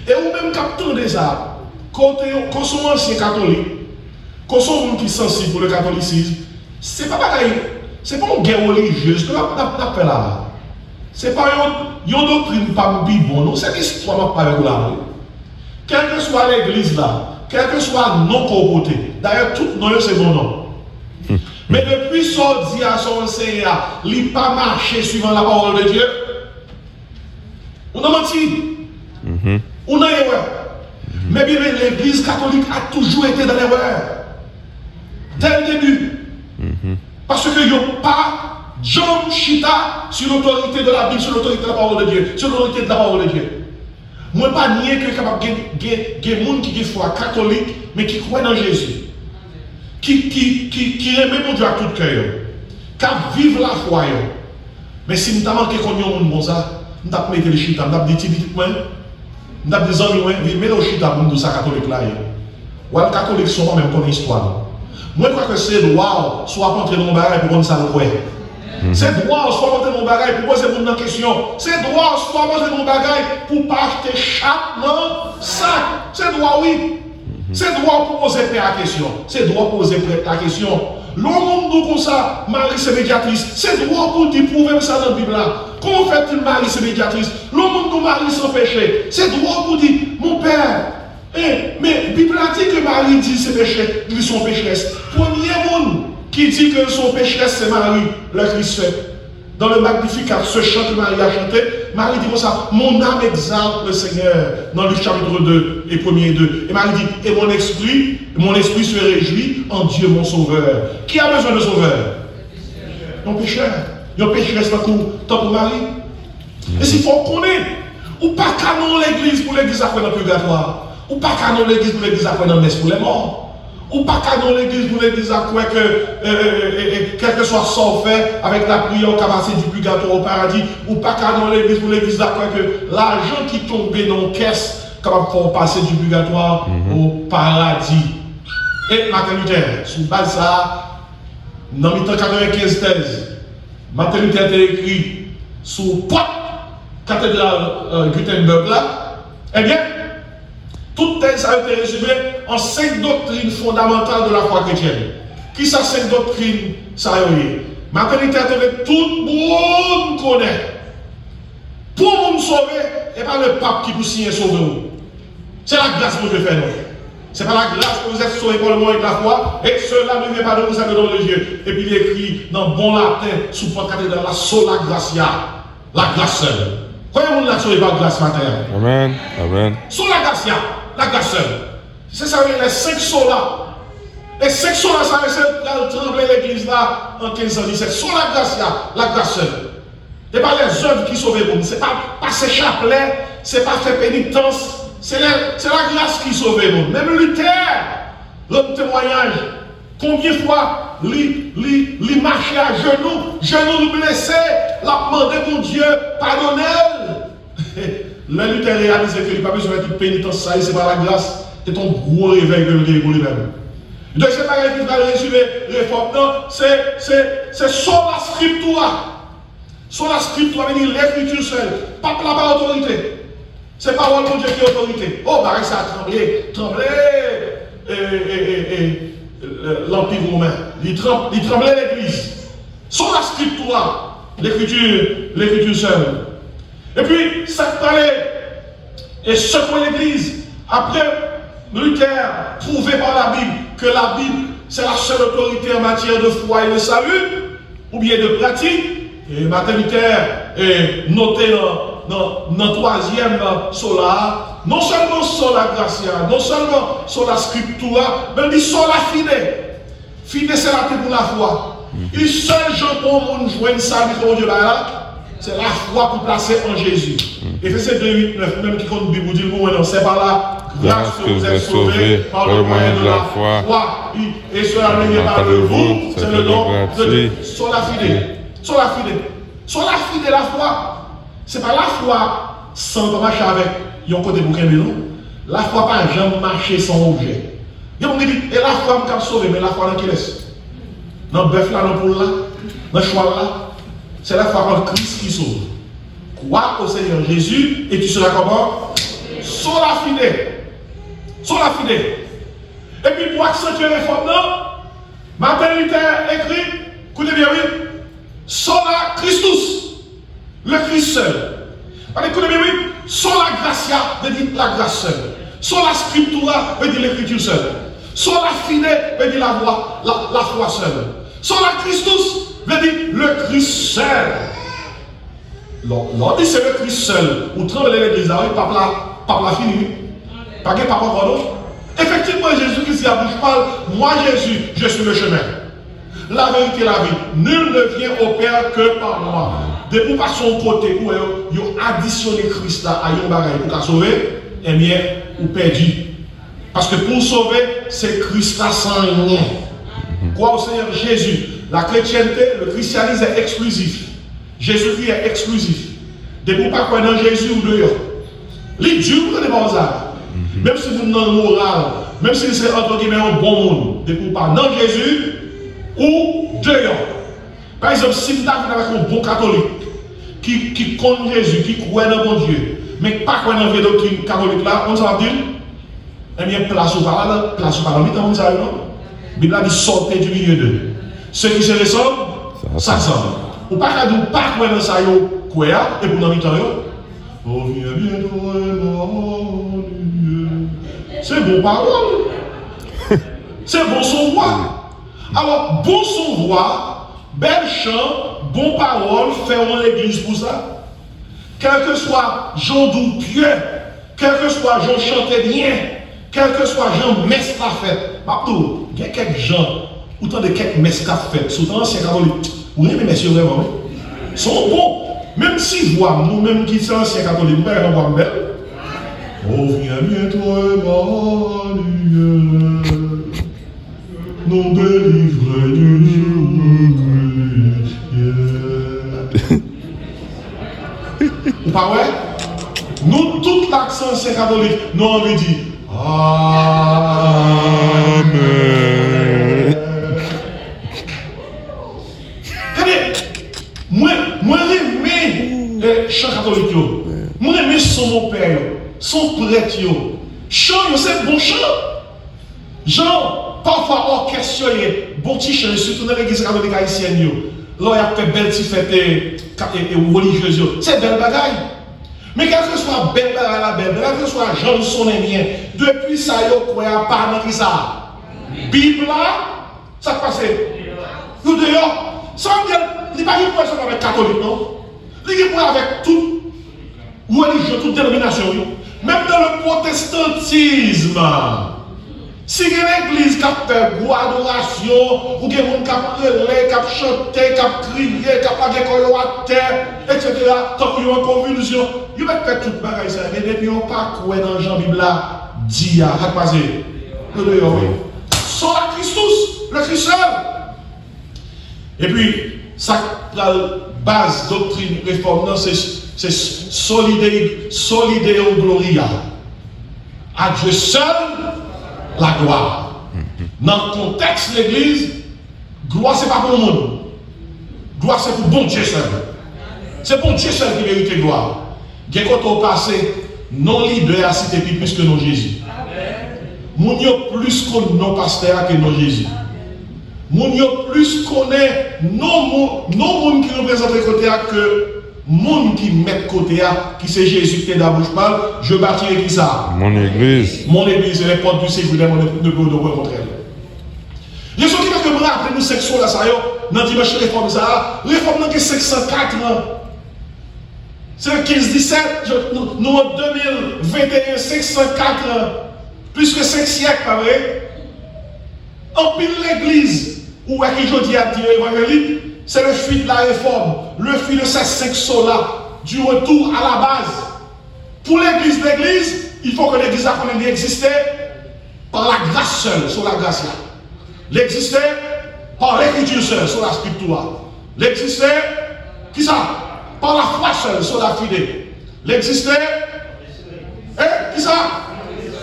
Et ou même capteur des arts, quand on sont ancien catholique, quand on sont gens qui sont sensibles pour le catholicisme, c'est pas pareil. C'est pas une guerre religieuse que l'on appelle là. C'est pas une doctrine pas bon, non, c'est l'histoire pas avec là. Quelle que soit l'église là, quel que soit nos côtés, d'ailleurs, tout nos c'est bon nom. Mais depuis son dit à son enseignant, il n'a pas marché suivant la parole de Dieu. On a menti. On a erreur. Mais bien, l'église catholique a toujours été dans l'erreur. Dès le début. Parce que il n'y a pas John Chita sur l'autorité de la Bible, sur l'autorité de la parole de Dieu, sur l'autorité de la parole de Dieu. Moi, pas nier que capable de gens qui ont foi catholique, mais qui croient dans Jésus. Qui aiment mon Dieu à tout cœur. Qui vivent la foi. Mais si nous avons manqué qu'on y a un monde bon ça, nous avons mis les chita, nous avons dit typiquement, nous avons des amis, mais les chita pour nous, ça catholique là. Ou les catholiques sont pas même comme histoire. Moi, je crois que c'est droit, soit rentrer dans mon bagage pour qu'on ça le croit. C'est droit, soit rentrer dans mon bagage pour poser mon question. C'est droit, soit rentrer dans mon bagage pour pas acheter chaque sac. C'est droit, oui. C'est droit pour poser la question. C'est droit pour poser la question. L'homme nous comme ça, Marie c'est médiatrice. C'est droit pour dire prouver ça dans la Bible là. Comment fait-il Marie c'est médiatrice? L'homme nous Marie sans péché. C'est droit pour dire mon père. Mais la Bible a dit que Marie dit ses péchés, ils sont pécheresses. Premier monde qui dit que son pécheresse c'est Marie, le Christ fait. Dans le Magnificat, ce chant que Marie a chanté, Marie dit comme ça, mon âme exalte le Seigneur, dans le chapitre 2 et 1er et 2. Et Marie dit, et mon esprit se réjouit en Dieu mon sauveur. Qui a besoin de sauveur? Un pécheur. Un pécheresse tant pour Marie. Et s'il faut connaître, ou pas canon l'église pour l'église après dans le purgatoire. Ou pas canon l'église pour l'église après dans le messe pour les morts. Ou pas canon l'église pour l'église après que quel que soit son fait avec la prière au cabasser du purgatoire au paradis. Ou pas canon l'église pour l'église après que l'argent qui tombe dans la caisse capable de passer du purgatoire au paradis. Et Martin Luther, sous base ça, dans 1995 thèse, Martin Luther a écrit sous porte cathédrale Gutenberg là, eh bien, toute thèse a été résumée en 5 doctrines fondamentales de la foi chrétienne. Qui sont 5 doctrines? Ça y est. Martin Luther a dit tout le monde connaît. Pour nous sauver, et pas le pape qui vous signe sauver. C'est la grâce que je fais. Ce n'est pas la grâce que vous êtes sauvés pour le moment avec la foi, et cela ne vient pas de vous avez dans le Dieu. Et puis il écrit dans bon latin, sous porte cathédrale, la sola gratia, la grâce seule. Combien de monde l'a sauvé par grâce matin? Amen. Amen. Sola gratia, la grâce seule. C'est ça, les 5 solas. Les 5 solas, ça a tremblé l'église là en 1517. Sola gratia, la grâce seule. Ce n'est pas les œuvres qui sauvent le monde. Ce n'est pas passer chapelet, ce n'est pas faire pénitence. C'est la grâce qui sauve le monde. Même Luther, l'homme témoignage, combien de fois il marchait à genoux blessés, l'a demandé pour Dieu, pardonnez-le. Le Luther réalisait qu'il n'a pas besoin de toute pénitence, ça, c'est pas la grâce, c'est ton gros réveil que le pour lui-même. Deuxième bagage qui va résumer réforme, c'est sola scriptura. Sola scriptura veut dire l'écriture seule, pas la autorité. C'est parole de Dieu qui est autorité. Oh, bah ça a tremblé. l'Empire romain. Il tremblait l'église. Sans la scriptura, l'écriture seule. Et puis, ça parlait et secouer l'église. Après, Luther prouvait par la Bible que la Bible, c'est la seule autorité en matière de foi et de salut, ou bien de pratique. Et Martin Luther est noté dans le troisième sola, non seulement sur la gracia, non seulement sur la scriptura, mais il dit sur la fide. Fide, c'est la pour la foi. Il dit seul Jean pour nous jouer une salut pour Dieu là, c'est la foi pour placer en Jésus. Éphésiens 2, 8, 9, même qui compte Bible, dit bon, non, c'est par là, grâce que vous êtes sauvés par le moyen de la foi. Et cela ne vient pas de vous, c'est le don de Dieu. Sur la fide. Sur la fide. Sur la fide de la foi. Ce n'est pas la foi sans marcher avec. Il y a un côté bouquin de nous. La foi pas jamais marcher sans objet. Il y a un qui dit, et la foi me sauver, mais la foi dans qui laisse? Dans le bœuf là, dans le poule là, dans le choix là. C'est la foi en Christ qui sauve. Crois au Seigneur Jésus et tu seras comment? Sur la fide. Sur la fide. Et puis pour accentuer les formes, Martin Luther écrit, écoutez bien, oui, sola Christus, le Christ seul. Écoutez bien, oui, sola gratia, veut dire la grâce seule. Sola scriptura, veut dire l'écriture seule. Sola fide, veut dire la foi seule. Sola Christus, veut dire le Christ seul. L'on dit c'est le Christ seul. Ou trembler l'église, par la fini. Pas que par contre, effectivement, Jésus-Christ a dit, je parle, moi Jésus, je suis le chemin. La vérité, la vie. Nul ne vient au Père que par moi. Depuis par son côté, où ils ont additionné Christ là à un bagage pour sauver, eh bien, ou perdu. Parce que pour sauver, c'est Christ là sans rien. Quoi au Seigneur Jésus? La chrétienté, le christianisme est exclusif. Jésus-Christ est exclusif. Depuis pas quoi dans Jésus ou dehors. Les dieux, vous connaissez pas ça. Même si vous êtes dans le moral, même si c'est entre guillemets un bon monde, depuis pas dans Jésus ou dehors. Par exemple, si vous êtes avec un bon catholique qui connaît Jésus, qui croit dans mon Dieu, mais pas croit dans la doctrine catholique là, on s'en va dire, eh bien, place ou pas là, place ou pas là, on s'en va dire, non? La Bible a dit sortez du milieu d'eux. Ceux qui se ressemblent, ça semble. Ou pas dire, pas croire dans ça, quoi, et pour nous mi-temps, oh, viens bientôt, mon Dieu. C'est bon parole. C'est bon son voix. Alors, bon son voix, bel chant, bon parole, ferons l'église pour ça. Quel que soit Jean Doux pieux, quel que soit Jean chantait bien, quel que soit Jean messe la fête. Partout, il y a quelques gens, autant de quelques messes qu'a fait, surtout anciens catholiques. Vous aimez messieurs vraiment, oui? Ils sont bons. Même si voix, nous-mêmes qui sommes anciens catholiques, nous ne voix belle. Oh, viens bientôt, Emmanuel, nous délivrer du jour. Ou pas ouais? Nous, toute l'accent ancien catholique, nous on lui dit Amen. Moi, j'aime chant catholique. Moi, j'aime son mon père, son prêtre. Chant, c'est bon chant. Genre, parfois, orchestre, bon petit chant, surtout dans l'église catholique haïtienne. Là, il y a fait belle petite fête religieuse. C'est belle bagaille. Mais quel que soit belle bagaille la belle, quel que soit Jean son mien, depuis ça, il y a pas dans ça. Bible là, ça passe. Nous d'ailleurs, ça veut dire, il n'y a pas une personne avec catholique, non? Il y a une avec toute religion, toute dénomination. Même dans le protestantisme, si il y a une église qui a fait gros adoration, ou qu'il y a des gens qui ont relé, qui ont chanté, qui ont crié, qui ont fait des à terre, etc., tant qu'il y a une convulsion, il va faire tout le bagage. Mais depuis on pas quoi dans Jean Bible là, dit à passer. Sans la Christus, le Christ seul. Et puis, ça, la base doctrine réforme, c'est solideo gloria. À Dieu seul, la gloire. Dans le contexte de l'église, gloire, ce n'est pas pour le monde. Gloire, c'est pour bon Dieu seul. C'est pour Dieu seul qui mérite gloire. Quand au passé, non leader a cité plus que non Jésus. Moun yo plus qu'on non pasteur que non Jésus. Moun yo plus connaît non moun qui représente le côté que moun qui met côté qui c'est Jésus qui est dans la bouche parle, je bâtirai qui ça? Mon église. Mon église est les portes du séjour de mon ne peut nous rencontrer. Les gens qui veulent que me rappeler nous section là ça yo dans dimanche réforme ça, réforme dans 504 ans. C'est 15-17, nous en 2021, 504 ans, plus que 5 siècles, pas vrai? En pile l'église, où est-ce que je dis à Dieu évangélique, c'est le fruit de la réforme, le fruit de ces 5 sols-là, du retour à la base. Pour l'église, il faut que l'église existait par la grâce seule, sur la grâce là. L'existait par l'écriture seule, sur la scripture. L'existait, qui ça? Par la foi seule, sur la fidélité. L'existait, qui ça?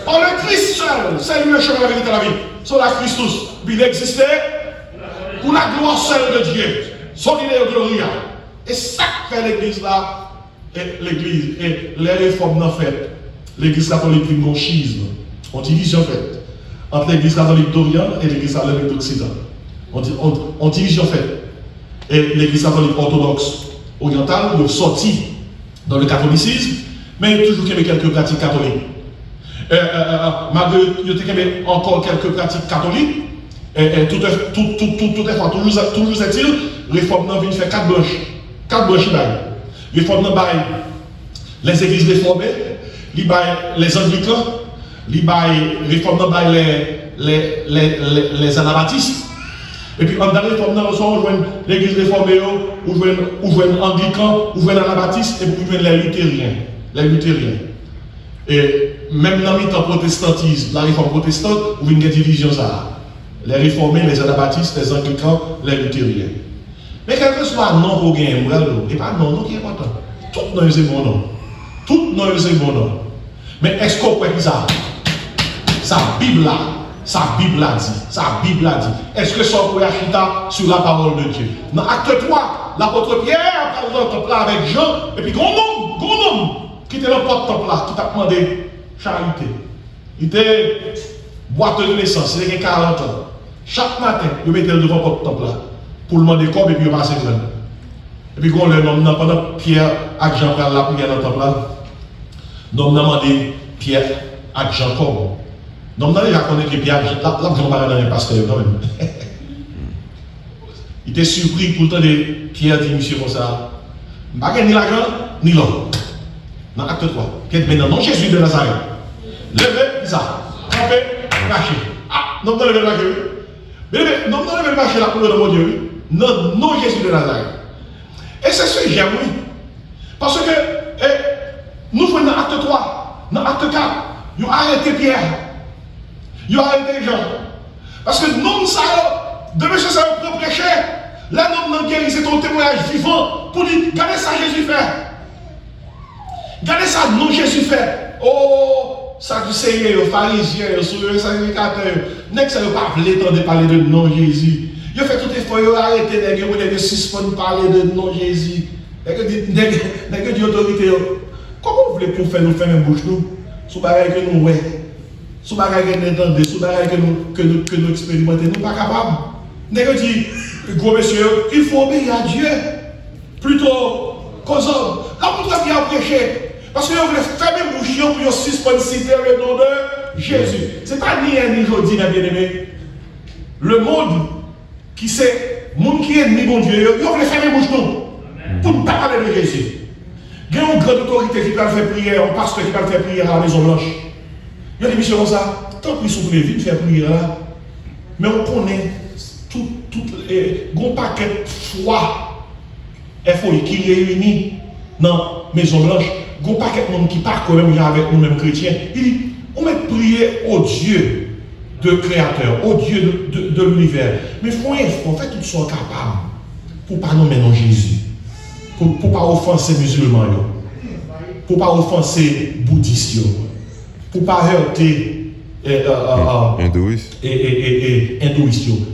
Par le Christ seul, c'est lui le chemin, la vérité, la vie. Sur la Christus. Puis il existait pour la gloire seule de Dieu. Son idée de gloria. Et ça fait l'église là, l'église, et les réformes n'en fait. L'église catholique vit mon schisme. On divise en fait. Entre l'église catholique d'Orient et l'église catholique d'Occident. On divise en fait. Et l'église catholique orthodoxe orientale, ils ont sorti dans le catholicisme, mais il y a toujours quelques pratiques catholiques. Malgré il y a encore quelques pratiques catholiques, toujours est-il, réforme n'a vient faire 4 branches. 4 branches il réforme n'a bail les églises réformées, les anglicans, réforme n'a bail les anabaptistes. Et puis, en dernier réforme, on joue l'église réformée, on joue anglican, on joue anabaptiste, et puis on joue les luthériens. Les luthériens. Et même dans le temps protestantisme, la réforme protestante, on voit une division ça. Les réformés, les anabaptistes, les anglicans, les luthériens. Mais quel que soit le nom qu'on gagne, et pas le nom qui est important. Tout nom c'est bon nom. Tout nom c'est bon nom. Mais est-ce qu'on peut dire ça? Sa Bible là. Sa Bible a dit. Sa Bible a dit. Est-ce que ça peut achiter sur la parole de Dieu? Dans acte 3, l'apôtre Pierre a parlé dans le temple avec Jean, et puis grand homme, qui était dans le porte-temple là, qui t'a demandé charité. Il était boiteux de naissance, il avait 40 ans. Chaque matin, il mettait devant le porte-temple là, pour le demander corps, et puis il passait grand. Et puis quand le homme, pendant Pierre et Jean prennent la prière dans le temple là, l'homme a demandé Pierre et Jean comme. Donc, on a reconnu que Pierre, là, je ne parle pas pasteur quand même. Il était surpris pour le temps de Pierre dit, monsieur, comme ça, je ne vais ni l'argent, ni l'homme. Dans l'acte 3, Pierre dit, non, Jésus de Nazareth. Levez, ça, campez, marchez. Ah, non, non, levez le marché. Mais non, non, levez le marché là pour le nom de Dieu. Non, non, Jésus de Nazareth. Et c'est ce que j'aime, oui. Parce que nous faisons dans l'acte 3, dans l'acte 4, ils ont arrêté Pierre. Ils ont arrêté les gens. Parce que nous, ça, de monsieur, ça peut prêcher. Là, nous, dans lequel c'est ton témoignage vivant pour dire, regardez ça, Jésus fait. Regardez ça, non, Jésus fait. Oh, ça du Seigneur, les pharisiens, les sacrificateurs. N'est-ce que ça ne veut pas de parler de non, Jésus. Ils ont fait tout effort, ils ont arrêté, ils ont suspendre de parler de non, Jésus. N'est-ce que Dieu autorité. Comment vous voulez pour faire nous faire une bouche, nous? Sous bagaille que nous, ouais. Sous bagaille que nous entendons, sous bagaille que nous expérimentons, nous ne sommes pas capables. N'est-ce que dit, gros monsieur, il faut obéir à Dieu plutôt qu'aux hommes. Là, vous devez bien prêcher. Parce que vous voulez fermer bouche pour suspendre citer le nom de Jésus. Ce n'est pas ni un ni aujourd'hui, bien aimé. Le monde qui sait, le monde qui est ni bon Dieu, il veut fermer bouche pour ne pas parler de Jésus. Il y a une grande autorité qui peut faire prière, un pasteur qui peut faire prière à la Maison Blanche. Il y a des missions comme ça. Tant que vous voulez vite faire prière là, mais on connaît tout gros paquet de foi FOI qui réunit dans la Maison Blanche. Gros paquet de monde qui part quand même avec nous-mêmes chrétiens. Il dit, on met prier au Dieu de créateur, au Dieu de l'univers. Mais il faut un effort, fait tout soit capable pour ne pas nommer non Jésus. Pour ne pas offenser les musulmans, pour ne pas offenser les bouddhistes, pour ne pas heurter hindouistes.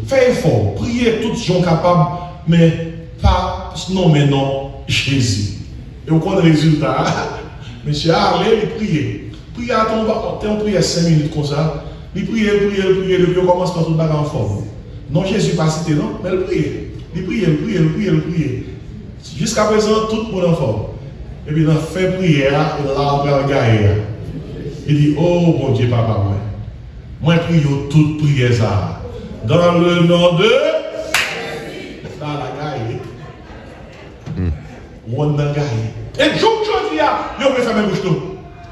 Faites effort, priez tous les gens capables, mais pas nommer non Jésus. Et au cours du résultat, monsieur, allez prier. Priez à ton on prie à 5 minutes comme ça, Il priait, depuis le commencement, tout le bagage en forme. Non, Jésus pas cité, non, mais il priait. Il priait. Jusqu'à présent, tout le monde en forme. Et puis, dans la fin prière, là, on va regarder. Il dit, oh mon Dieu, papa, moi, je prie toute prière ça. Dans le nom de. Dans la gaille. On dans la gaille. Et jour aujourd'hui, il peut faire mes bouches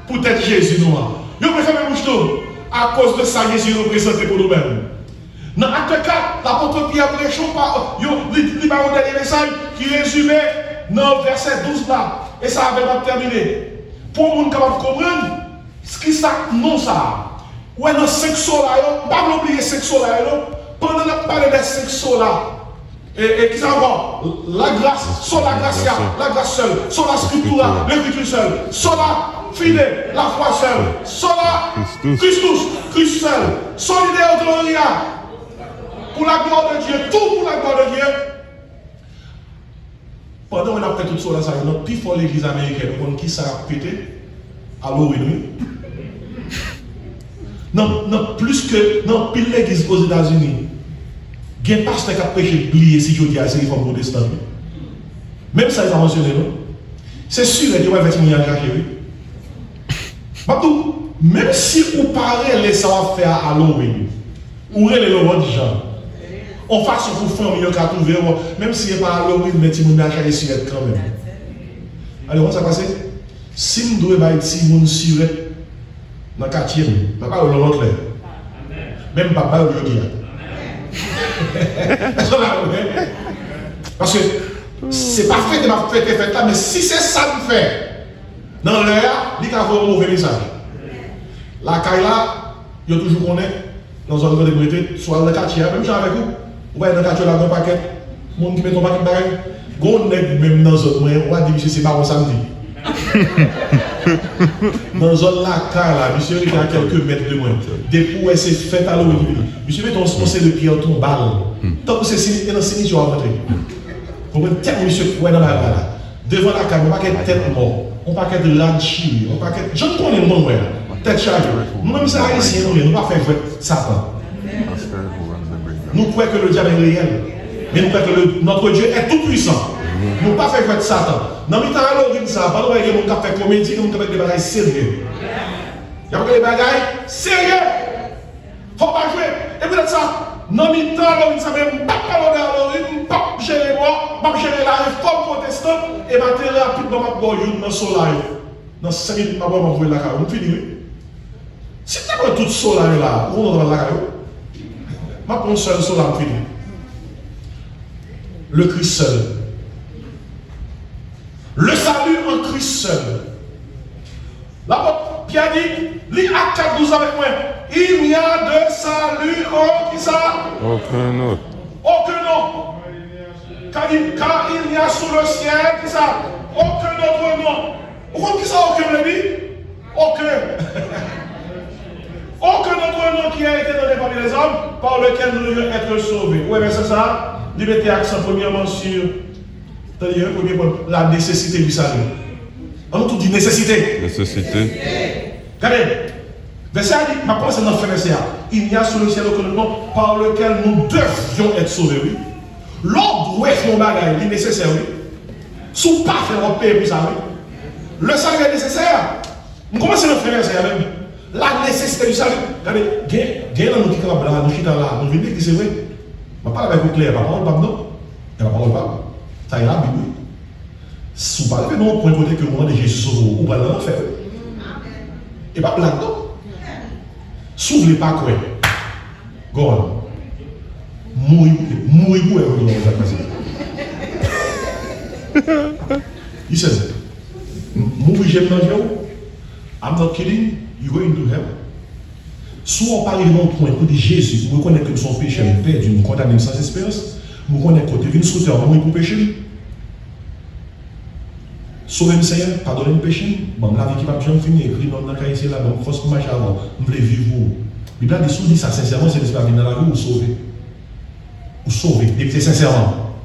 pour être Jésus noir. Il peut faire mes bouches à cause de ça, Jésus nous présente pour nous-mêmes. Dans acte 4, l'apôtre Pierre prêchait il va dernier message qui résumait dans le verset 12 là. Et ça avait pas terminé. Pour les gens capable de comprendre ce qui ça, non ça. Ouais, dans 5 sols, pas oublier 5 sols, pendant qu'on parle des 5 sols, et qui ça encore? La grâce, sola gracia, la grâce seule, sola scriptura, l'écriture seule, sola fide, la foi seule, sola Christus seul, solideo gloria, pour la gloire de Dieu, tout pour la gloire de Dieu. Pendant qu'on a fait tout ça, ça a plus fort l'église américaine, on qui ça a pété à l'origine. Non, plus que dans pile l'église aux États-Unis, il y a un pasteur qui a prêché plié si je dis à ces femmes protestantes. Même ça, ils ont mentionné, non? C'est sûr qu'il y a 20 millions de caché. Même si vous parlez les savoir-faire à l'origine, ou les lois de gens, on fasse pour faire mieux qu'à trouver, même si il n'y a pas à l'origine, mais si vous n'avez pas sur quand même. Alors, ça passe? Si nous devons être si nous sur dans le quartier, papa ou l'autre clair. Même papa ou l'autre. Parce que c'est pas fait de ma fête là, mais si c'est ça que fait, dans l'air, il y a un mauvais message. La caille là, il y a toujours qu'on est dans un endroit de liberté, soit dans le quartier, même chose avec vous. Vous voyez dans le quartier là, un paquet, le monde qui met ton paquet de bagages, on est même dans un autre moyen, on va dire, monsieur, c'est pas bon samedi. Dans zone là, là, monsieur est à quelques mètres de moins. Depuis où c'est fait à l'eau, monsieur met ton conseil de pied en ton balle. Tant que c'est dans signe, tu vas rentrer. Vous pouvez tellement monsieur courir dans la balle. Devant la caméra, on paquet de tête mort, on paquet de lanchi, on paquet. Je ne connais le monde, tête chargée. Nous-mêmes, c'est haïtien, nous ne pas faire jouer Satan. Nous croyons que le diable est réel, mais nous croyons que notre Dieu est tout puissant. Nous ne pas faire jouer Satan. Dans le temps, on ça, pas de gens qui fait comédie, qui fait des bagages sérieux. Il y a des bagages sérieux. Il ne faut pas jouer. Et puis ça, dans le temps, on ne même pas parler à l'origine, pas gérer moi, pas gérer la réforme protestante, et ma terre rapidement, ma boire dans le soleil. Dans 5 minutes, ma boire, ma voir la carrière. On finit. Si tu as tout le soleil là, on va la carrière. Ma prends seul soleil, on finit. Le Christ seul. Le salut en Christ seul. L'apôtre Pierre dit, lis Acte 4, 12 avec moi. Il n'y a de salut en qui ça? Aucun autre. Aucun autre. Car il n'y a sous le ciel qui ça? Aucun autre nom. Pourquoi qui ça aucun le dit? Aucun. Aucun autre nom qui a été donné parmi les hommes par lequel nous devons être sauvés. Oui, mais c'est ça. Il mettait accent premièrement sur. C'est-à-dire, la nécessité du salut. On tout dit nécessité. Nécessité. Regardez, verset a dit, ma pensée dans le verset A. Il n'y a sous le ciel aucun nom par lequel nous devions être sauvés. Oui. L'ordre doit être mon bagage, il est nécessaire. Oui. Sous pas faire un paix pour ça. Oui. Le salut est nécessaire. Nous commençons à faire verset même. La nécessité du salut. Regardez, il y a un qui est là, nous chitons là, nous venons qui c'est vrai. Je ne parle pas avec vous clair, je ne parle pas non. Je ne parle pas. Ça ira, oui. Si vous parlez non, pour côté que le moment de Jésus sauve, vous parlez dans l'enfer. Et pas là-dedans. Si vous ne voulez pas quoi, go on. Mourir pour vous dans la Il says, mourir j'aime dans Dieu. I'm not kidding, you're going to hell. Soit on parle de mon point, pour dire Jésus, vous reconnaissez que nous sommes pécheurs, nous perdus, nous condamnons sans espérance. Nous connaissons que Dieu sous terre, mourir pour pécher. Sauvez-moi, Seigneur, pardonnez le péché. Bon, la vie qui va bien finir, écrit dans la cahier là, donc force pour marcher avant, nous voulons vivre. La Bible dit, si vous dites ça sincèrement, c'est pas venir dans la vie, vous sauvez. Vous sauvez, et c'est sincèrement.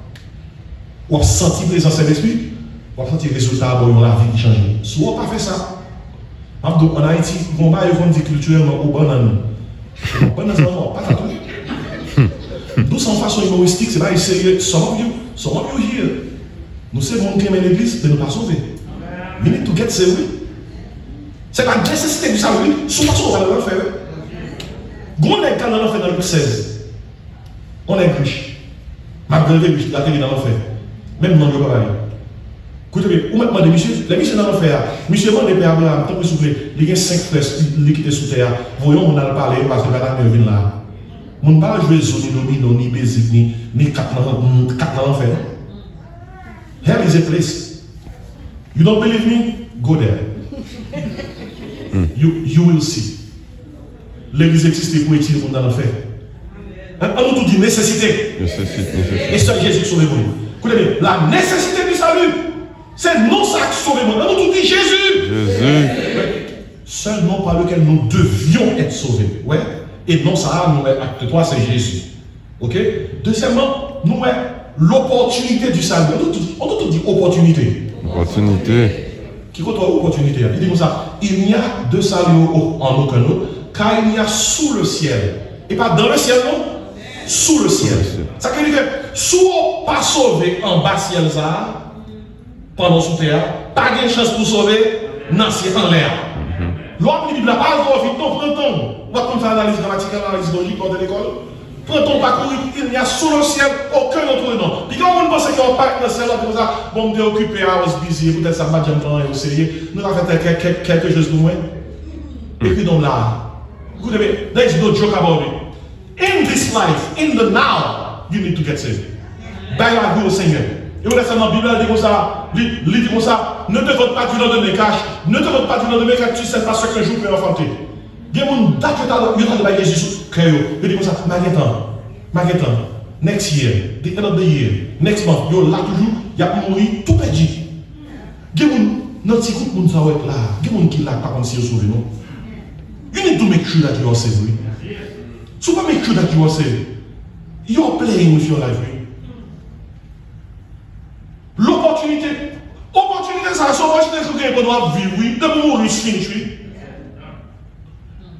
Vous avez senti présence de l'esprit, vous avez senti le résultat dans la vie qui change. Si vous n'avez pas fait ça, en Haïti, on va dire culturellement au banane. Bonne enfant, pas tatoué. Nous sommes en façon humoristique, c'est pas sérieux. Some of you here. Nous sommes gens qui aiment l'église, mais nous ne pas sauvés. We need to get saved. C'est la nécessité du salut. Soit on va le faire. Gros n'est qu'à l'enfer dans le 16. On est riche. Malgré que la télé dans l'enfer. Même non, je ne peux pas aller. Écoutez, vous m'avez demandé, monsieur, les messieurs dans l'enfer, monsieur, moi, les pères Abraham, tant que soufflé, il y a 5 frères qui étaient sous terre. Voyons, on a parlé parce que la mère vient là. On ne va pas jouer zone, ni domino, ni basic, ni 4 dans l'enfer. Hell is a place. You don't believe me? Go there. You will see. L'église existe pour étirer le monde dans l'enfer. On nous tout dit nécessité. Et seul Jésus sauve le monde. Écoutez bien, la nécessité du salut, c'est non ça qui sauve le monde. On nous tout dit Jésus. Seul nom par lequel nous devions être sauvés. Ouais. Et non ça, nous, acte 3, c'est Jésus. Ok? Deuxièmement, nous, l'opportunité du salut. On nous tout dit opportunité. Opportunité. Qui compte opportunité? Il dit comme ça, il n'y a de salut en aucun autre, car il n'y a sous le ciel. Et pas dans le ciel, non? Sous le ciel. Ça veut dire que, sous pas sauvé en bas ciel, ça, pendant sous terre, pas de chance pour sauver, non, c'est en l'air. L'autre, il dit, la pas trop vite, non, prends ton. On va prendre l'analyse grammaticale, l'analyse logique de l'école. Prends ton parcours, il n'y a sous le ciel aucun autre nom. Puis quand on pense qu'on part dans le ciel, comme ça, bon, on est occupé à se busy, peut-être ça va bien prendre au sérieux. Nous avons fait quelque chose de moins. Et puis donc là, écoutez bien, there is no joke about it. In this life, in the now, you need to get saved. By la vie au Seigneur. Et vous laissez dans la Bible, elle dit comme ça, il dit comme ça, ne te vote pas du nom de mes caches, ne te vote pas du nom de mes caches, tu ne sais pas ce qu'un jour peut enfanter. Il y a des gens qui ont dit Jésus, il dit comme ça, Magadan, next year, the end of the year, next month, yo là toujours, il y a mourir tout perdu. Il y a des gens, notre petit groupe, nous sommes là, il y a des gens qui ne sont pas comme si ils sont sauvés, non? You need to make sure that you are saved. So you make sure that you are saved. You are playing with your life. L'opportunité, ça a sauvage de doit vivre, de mourir, c'est fini.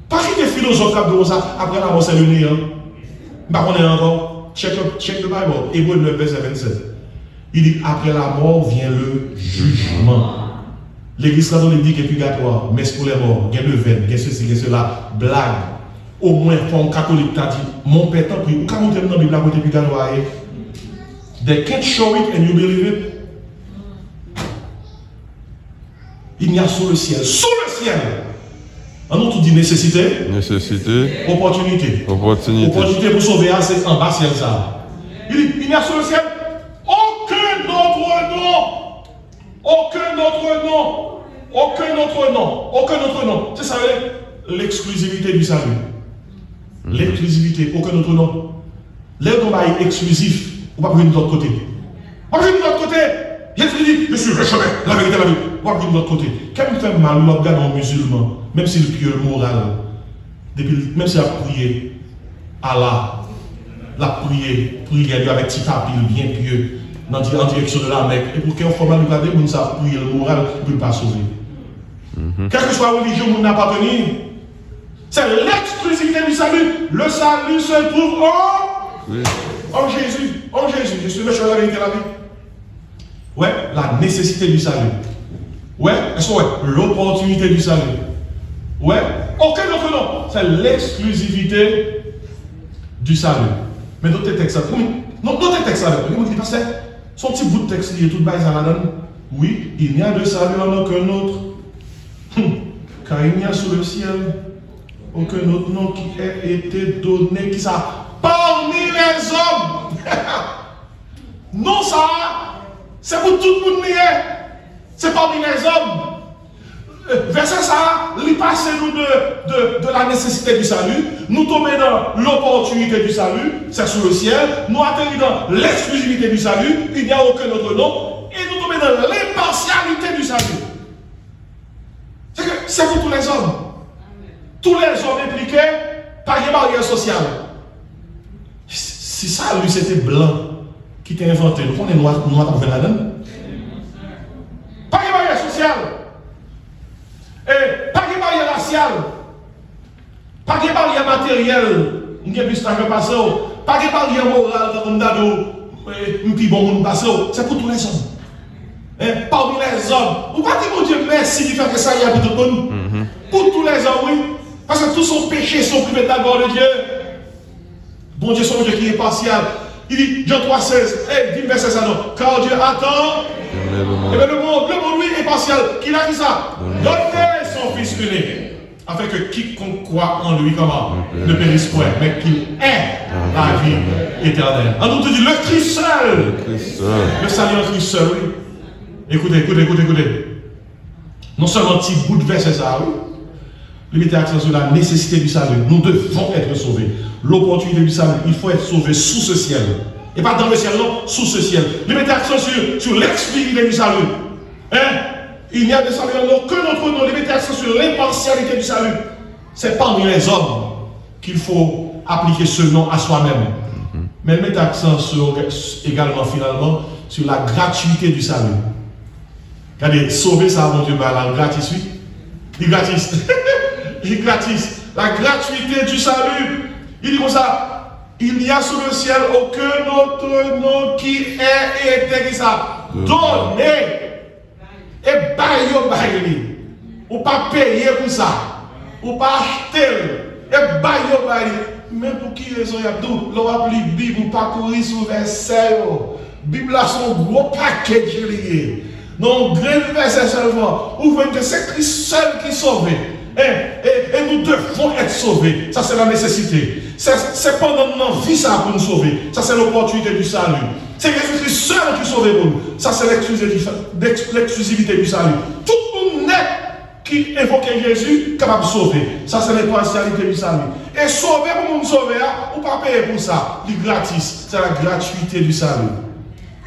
Pas qu'il y ait des philosophes qui disent ça après la mort, c'est le néant. Mais on est encore, check the Bible, Hébreux 9, verset 27. Il dit après la mort vient le jugement. L'église catholique dit qu'il y a purgatoire, mais c'est pour les morts, il y a le veine, il y a ceci, il y a cela, blague. Au moins, quand un catholique t'a dit, mon père t'a pris, ou quand on termine dans la Bible, la côté purgatoire, they can't show it and you believe it. Il n'y a sous le ciel. On nous tout dit nécessité. Opportunité. Opportunité pour sauver, c'est en bas ciel ça. Il dit, il n'y a sous le ciel aucun autre nom. C'est ça, l'exclusivité du salut. L'exclusivité, aucun autre nom. Les noms exclusifs, on va venir de l'autre côté. On va venir de l'autre côté. Jésus dit, je suis le chemin, la vérité, la vie. On va venir de l'autre côté. Quand fait mal, on regarde un musulman, même s'il est pieux moral, même s'il a prié, Allah, la prière avec petit tapis bien pieux, en direction de la Mecque. Et pour qu'il y ait un format de garder, on a prié le moral pour ne pas sauver. Quelle que soit la religion, on n'a pas tenu. C'est l'exclusivité du salut. Le salut se trouve en Jésus. En Jésus. Je suis le chemin, la vérité, la vie. Ouais, la nécessité du salut. Ouais, est-ce que l'opportunité du salut. Ouais, aucun autre nom. C'est l'exclusivité du salut. Mais d'autres textes, d'autres textes, vous me dites, pasteur, son petit bout de texte, il est tout bas, ça la donne. Oui, il n'y a de salut en aucun autre. Car il n'y a sous le ciel aucun autre nom qui ait été donné, qui ça, parmi les hommes. Non, ça, c'est pour tout le monde, c'est parmi les hommes. Verset ça, il passe nous de la nécessité du salut, nous tomber dans l'opportunité du salut, c'est sous le ciel, nous atterrir dans l'exclusivité du salut, il n'y a aucun autre nom, et nous tomber dans l'impartialité du salut. C'est pour tous les hommes. Tous les hommes impliqués par une barrière sociale. Si ça, lui, c'était blanc qui t'a inventé, nous, on est noir pour faire la donne. Pas une barrière sociale. Et pas une barrière raciale. Pas Pas de barrière matérielle, on a plus d'argent passé. Pas de barrière morale dans le monde, puis bon, on passe. C'est pour tous les hommes. Parmi les hommes, vous ne pouvez pas dire, mon Dieu, merci de faire que ça y a pour tout le monde. Pour tous les hommes, oui. Parce que tous son péché sont privés de la gloire de Dieu. Bon Dieu, son Dieu qui est partial. Il dit, Jean 3,16, dis verset ça non. Car Dieu attend. Et bien le monde, oui, est partial. Qui a dit ça? Donnez son Fils unique. Afin que quiconque croit en lui, comment? Ne périsse point, mais qu'il ait la vie éternelle. En nous te dit, le Christ seul. Le salut en Christ seul, oui. Écoutez. Non seulement petit bout de verset ça, oui. Lui mettez accent sur la nécessité du salut. Nous devons être sauvés. L'opportunité du salut, il faut être sauvé sous ce ciel. Et pas dans le ciel, non, sous ce ciel. Lui mettez accent sur l'exclusivité du salut. Il n'y a de salut en aucun d'entre nous. Lui mettez accent sur l'impartialité du salut. C'est parmi les hommes qu'il faut appliquer ce nom à soi-même. Mais mettez accent également, finalement, sur la gratuité du salut. Regardez, sauver ça, mon Dieu, la gratuité. Il est gratis. Il est gratis. La gratuité du salut. Il dit comme ça, il n'y a sous le ciel aucun autre nom qui ait été donné. Et baillé. Ou pas payer pour ça. Ou pas acheter. Et baillé. Mais pour qui raison y a tout? L'on va plus Bible ou pas courir sur verset. Bible là son gros paquet de lié. Non, grand verset seulement. Ou voyez que c'est Christ seul qui sauve. Et nous devons être sauvés. Ça, c'est la nécessité. C'est pendant notre vie ça pour nous sauver. Ça, c'est l'opportunité du salut. C'est Jésus-Christ seul qui sauve pour nous. Ça, c'est l'exclusivité du salut. Tout le monde qui évoquait Jésus capable de sauver. Ça, c'est l'impartialité du salut. Et sauver pour nous sauver, ou pas payer pour ça. C'est gratis. C'est la gratuité du salut.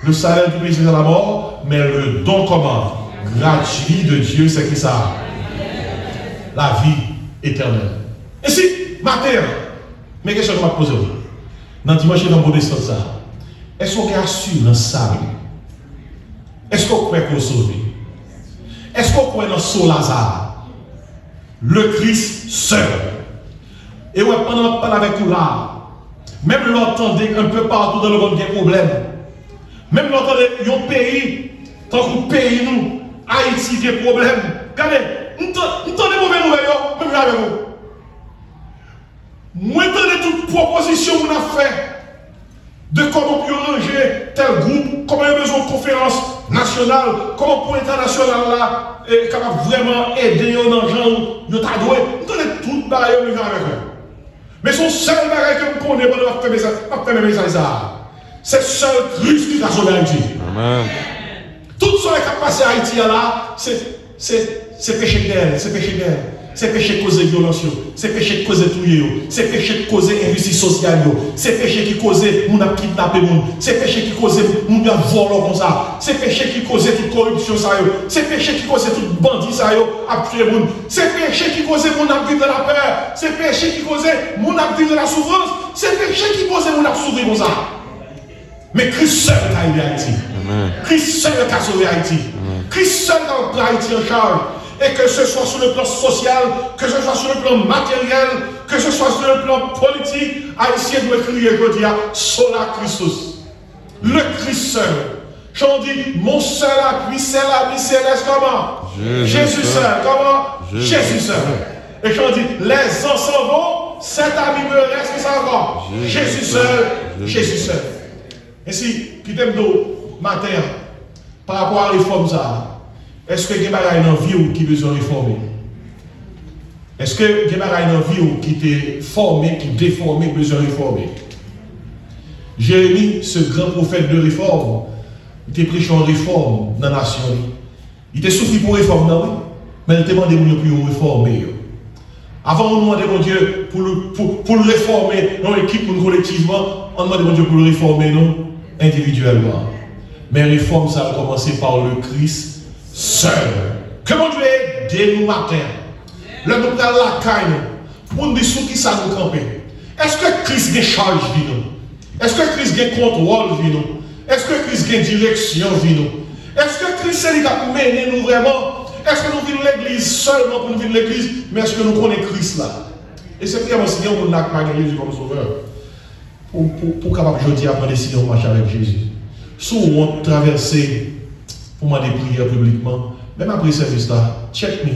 Le salaire du plaisir de la mort, mais le don comment? Gratuit de Dieu, c'est qui ça? La vie éternelle. Et si, matin, mais question que je vais poser, dans le dimanche, dans le ça, est-ce qu'on assure dans le salut? Est-ce qu'on croit qu'on sauve? Est-ce qu'on croit dans Saul Lazare? Le Christ seul. Et ouais, pendant qu'on parle avec nous là, même l'entendez un peu partout dans le monde des problèmes. Même l'entendez, un pays, tant qu'on pays nous, Haïti, des problèmes. Regardez, nous entendez mauvaises nouvelles, même là avec vous. Moi, entendez toute proposition qu'on a fait de comment on peut ranger tel groupe, comment il y a besoin de conférence nationale, comment pour l'international là, est capable vraiment aider dans les gens, nous t'adouer. Nous entendez toute barrière avec vous. Mais son seul barrière que nous connaissons pendant que faire mes messages, c'est seul Christ qui a sauvé Haïti. Amen. Tout ce qui a passé à Haïti là, c'est péché d'elle, c'est péché d'elle. C'est péché causer violence, c'est péché causer touyer, c'est péché causer injustice sociale, c'est péché qui cause moun a kidnapper moun, c'est péché qui cause moun a voler comme ça, c'est péché qui cause toute corruption ça c'est péché qui cause tout bandit ça a tuer moun, c'est péché qui cause moun a vivre de la peur, c'est péché qui cause moun a vivre de la souffrance, c'est péché qui cause moun a souffrir comme ça. Mais Christ seul a aidé Haïti. Christ seul a sauvé Haïti. Christ seul a pris Haïti en charge. Et que ce soit sur le plan social, que ce soit sur le plan matériel, que ce soit sur le plan politique, Haïtien doit crier, je dis, Sola Christus. Le Christ seul. J'en dis, mon seul appui, c'est la vie céleste, comment? Jésus seul. Comment? Jésus seul. Et j'en dis, les ans s'en vont, cet ami me reste, qui s'en va? Jésus seul. Jésus seul. Et si, qui t'aime d'eau, matin, par rapport à la réforme, ça, est-ce que il y a une vie qui besoin de réformer? Est-ce que il y a une vie qui était formée, qui déformée, besoin de réformer? Jérémie, ce grand prophète de réforme, il était prêché en réforme dans la nation. Il était souffert pour réforme, non? Mais il demandait pour réformer. Avant, on demandait mon Dieu pour le réformer dans l'équipe, collectivement, on demandait mon Dieu pour le réformer non individuellement. Mais la réforme, ça a commencé par le Christ seul. Que mon Dieu aide nous matin. Le nous dans la caille, pour nous dire qui ça nous camper. Est-ce que Christ a charge de nous? Est-ce que Christ a contrôle de nous? Est-ce que Christ a direction de nous? Est-ce que Christ est là pour mener nous vraiment? Est-ce que nous vivons l'église seulement pour nous vivre l'église? Mais est-ce que nous connaissons Christ là? Et c'est vraiment si on n'a pas Jésus comme sauveur. Pour capable de dire après décision de marcher avec Jésus. Si on traverse pour moi des prières publiquement, même après le service là, check me,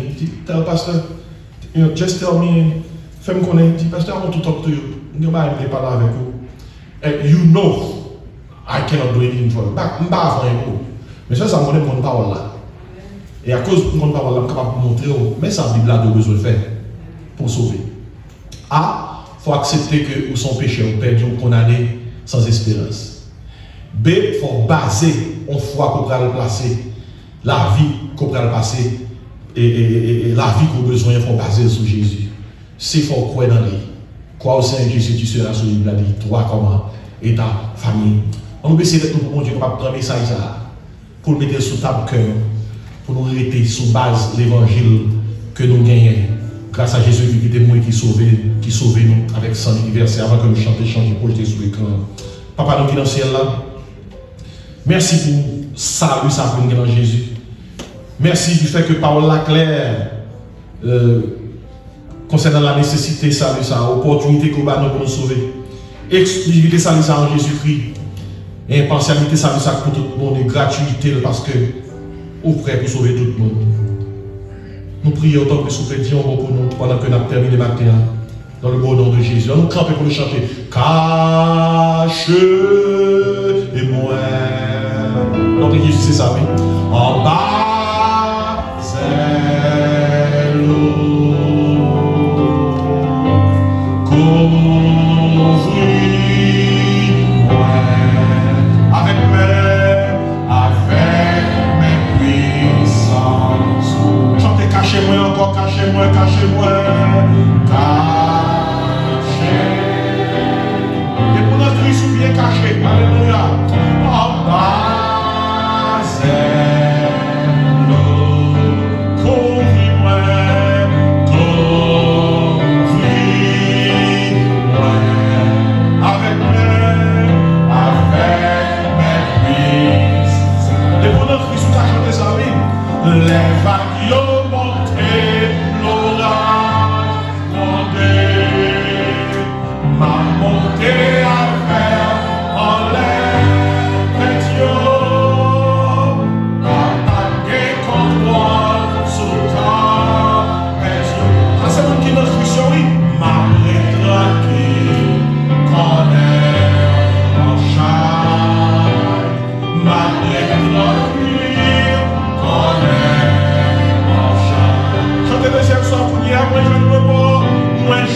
tell pastor, just tell me, fais-moi connaître, dis pastor, I want to talk to you. Je ne vais pas parler avec vous. And you know, I cannot do anything for you. Je ne vais pas faire un mot. Mais ça, me connaît mon parole là. Et à cause de mon parole là, je suis capable de montrer, mais ça, la Bible a besoin de faire pour sauver. A, il faut accepter que vous sont péchés, vous perdez, vous condamnés sans espérance. B, il faut baser en foi qu'on va le placer, la vie qu'on va le passer, et la vie qu'on a besoin, il faut baser sur Jésus. C, il faut croire dans lui. Croire au Seigneur Jésus, tu seras sur lui, toi comment, et ta famille. On va essayer d'être pour mon Dieu capable de prendre un message pour le mettre sous table cœur, pour nous arrêter sous base l'évangile que nous gagnons. Grâce à Jésus qui était moi qui sauvait nous avec son anniversaire avant que nous chantions, changer, projeter sur l'écran. Papa, nous qui dans le ciel là, merci pour salut, ça pour nous dans Jésus. Merci du fait que parole la claire concernant la nécessité, salut ça, opportunité qu'on va nous sauver. Exclusivité, salut ça en Jésus-Christ. Et impartialité, salut ça pour tout le monde, et gratuité parce que vous prêt pour sauver tout le monde. Nous prions autant que souffle Dieu pour nous pendant que nous avons terminé le matin dans le beau nom de Jésus. Nous camper pour le chanter. Cache-moi. Donc Jésus, c'est ça, oui. En bas, c'est l'eau. Couvre-moi avec mes puissances. Chantez, cachez-moi encore, cachez-moi, cachez-moi. Cachez. Et pour notre Christ, bien caché. Alléluia. En bas, c'est l'eau. Couvre-moi, couvre-moi. Avec mes puissances. Et pour notre Christ, vous avez chanté ça, oui. Les vagues montées, l'orage monté, m'a monté à faire en l'air, pétiole, m'a marqué comme moi sous ta pétiole. Ça c'est une qui notre mission, oui. M'a tranquille, connaît en chai, m'a tranquille, connaît. Chantez le deuxième soir pour dire, moi je ne veux pas, moi je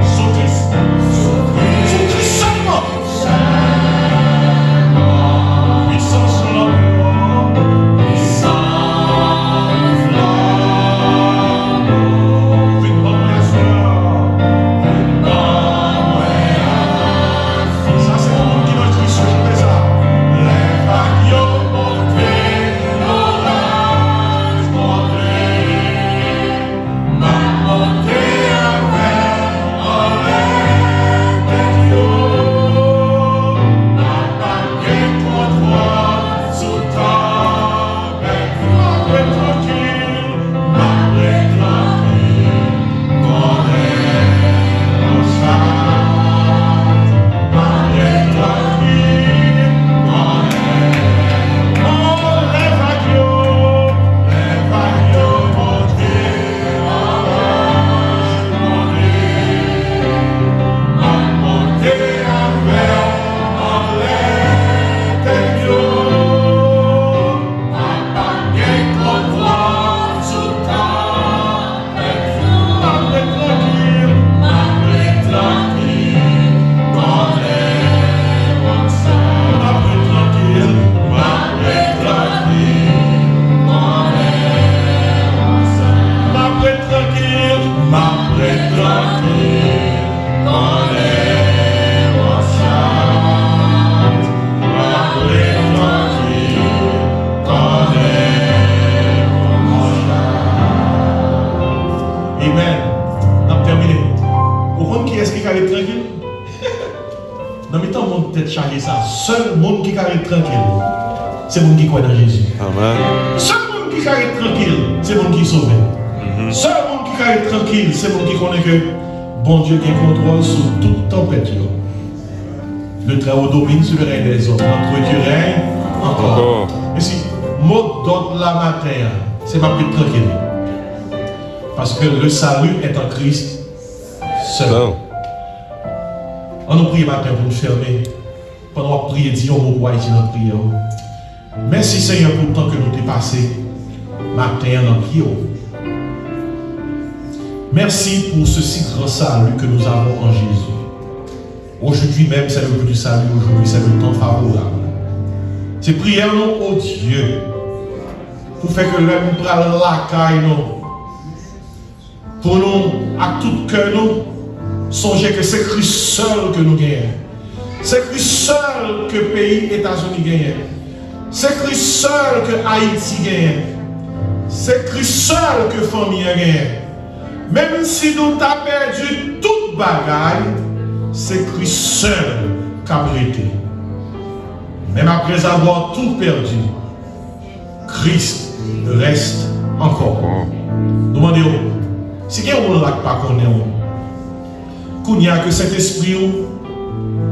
sous Christ seulement. Puissance là, puissance là. Vite pas moi ça c'est le monde qui doit être sur chanter ça. Les vagues Seul monde qui carré tranquille, c'est le monde qui croit dans Jésus. Amen. Seul monde monde qui est tranquille, c'est le monde qui est sauvé. Seul monde qui est tranquille, c'est le monde qui connaît que bon Dieu qui contrôle sur toute tempête. Le Très-Haut domine sur le règne des hommes. Notre Dieu règne encore. Et si, mot d'autre la matin, c'est ma petite tranquille. Parce que le salut est en Christ seul. On nous prie matin pour nous fermer. Pendant qu'on prie, disons au roi ici dans la prière. Merci Seigneur pour le temps que nous t'ai passé matin dans la prière. Merci pour ce si grand salut que nous avons en Jésus. Aujourd'hui même, c'est le jour du salut. Aujourd'hui, c'est le temps favorable. C'est prière nous au Dieu pour faire que l'homme prenne la caille nous. Pour nous, à tout cœur, nous, songer que c'est Christ seul que nous gagnons. C'est Christ seul que le pays États-Unis gagne. C'est Christ seul que Haïti gagne. C'est Christ seul que la famille gagne. Même si nous avons perdu toute bagaille, c'est Christ seul qui a prêté. Même après avoir tout perdu, Christ reste encore. Demandez-vous, si quelqu'un n'a pas connu, qu'il n'y a que cet esprit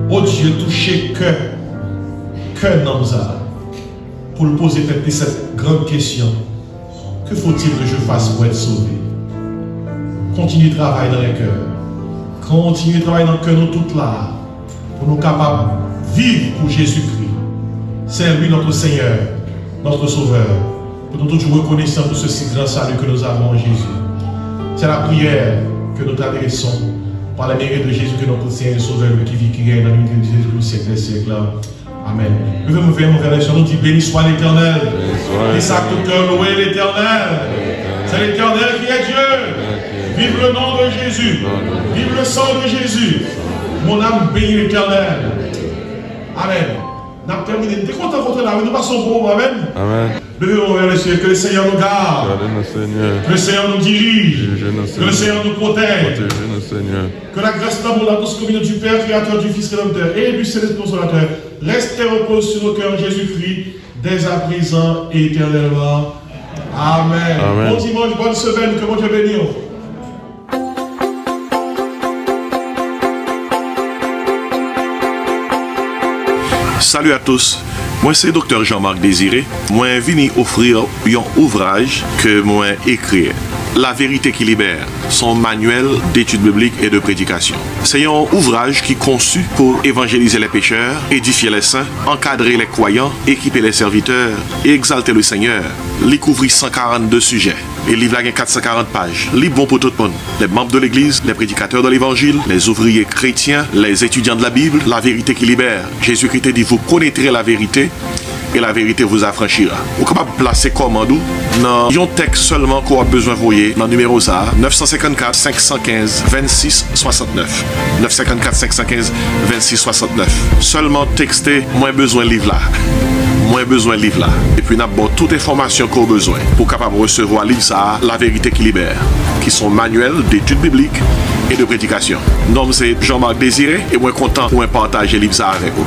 où Dieu touché que nous pour lui poser peut-être cette grande question. Que faut-il que je fasse pour être sauvé? Continuez de travailler dans les cœurs. Continuez de travailler dans le cœur, nous toutes là, pour nous capables de vivre pour Jésus-Christ. C'est lui notre Seigneur, notre Sauveur. Pour nous toujours reconnaissants pour ce si grand salut que nous avons en Jésus. C'est la prière que nous t'adressons par la mérite de Jésus que notre Seigneur et Sauveur, lui qui vit, qui règne dans l'unité de Jésus au siècle des siècles. Amen. Je vais me faire mon frère, nous dit béni soit l'Éternel. Et ça tout cœur louer l'Éternel. C'est l'Éternel qui est Dieu. Vive le nom de Jésus. Vive le sang de Jésus. Mon âme bénit l'Éternel. Amen. Nous avons terminé. Nous sommes contents de la vie. Nous passons pour vous. Amen. Amen. Levez-vous vers les cieux. Que le Seigneur nous garde. Que le Seigneur nous dirige. Que le Seigneur nous protège. Que la grâce d'amour, la douce communion du Père, Créateur du Fils Rédempteur et du Saint-Esprit Consolateur reste et repose sur nos cœurs, Jésus-Christ, dès à présent et éternellement. Amen. Amen. Bon dimanche, bonne semaine, que mon Dieu bénisse. Salut à tous, moi c'est Dr. Jean-Marc Désiré. Moi venu offrir un ouvrage que moi écrit. La vérité qui libère, son manuel d'études bibliques et de prédication. C'est un ouvrage qui est conçu pour évangéliser les pécheurs, édifier les saints, encadrer les croyants, équiper les serviteurs et exalter le Seigneur. Il couvre 142 sujets. Et le livre a 440 pages. Livre bon pour tout le monde. Les membres de l'église, les prédicateurs de l'évangile, les ouvriers chrétiens, les étudiants de la Bible, la vérité qui libère. Jésus-Christ dit, vous connaîtrez la vérité et la vérité vous affranchira. Vous êtes capable de placer commande dans un texte seulement qu'on a besoin de voyer dans le numéro ça 954 515 26 69 954 515 26 69. Seulement texter moins besoin de livre là. Moins besoin de livre là. Et puis nous avons toute information qu'on a besoin pour capable de recevoir livre ça, la vérité qui libère, qui sont manuels d'études bibliques et de prédication. Nom c'est Jean-Marc Désiré et moi content pour partager livre ça avec vous.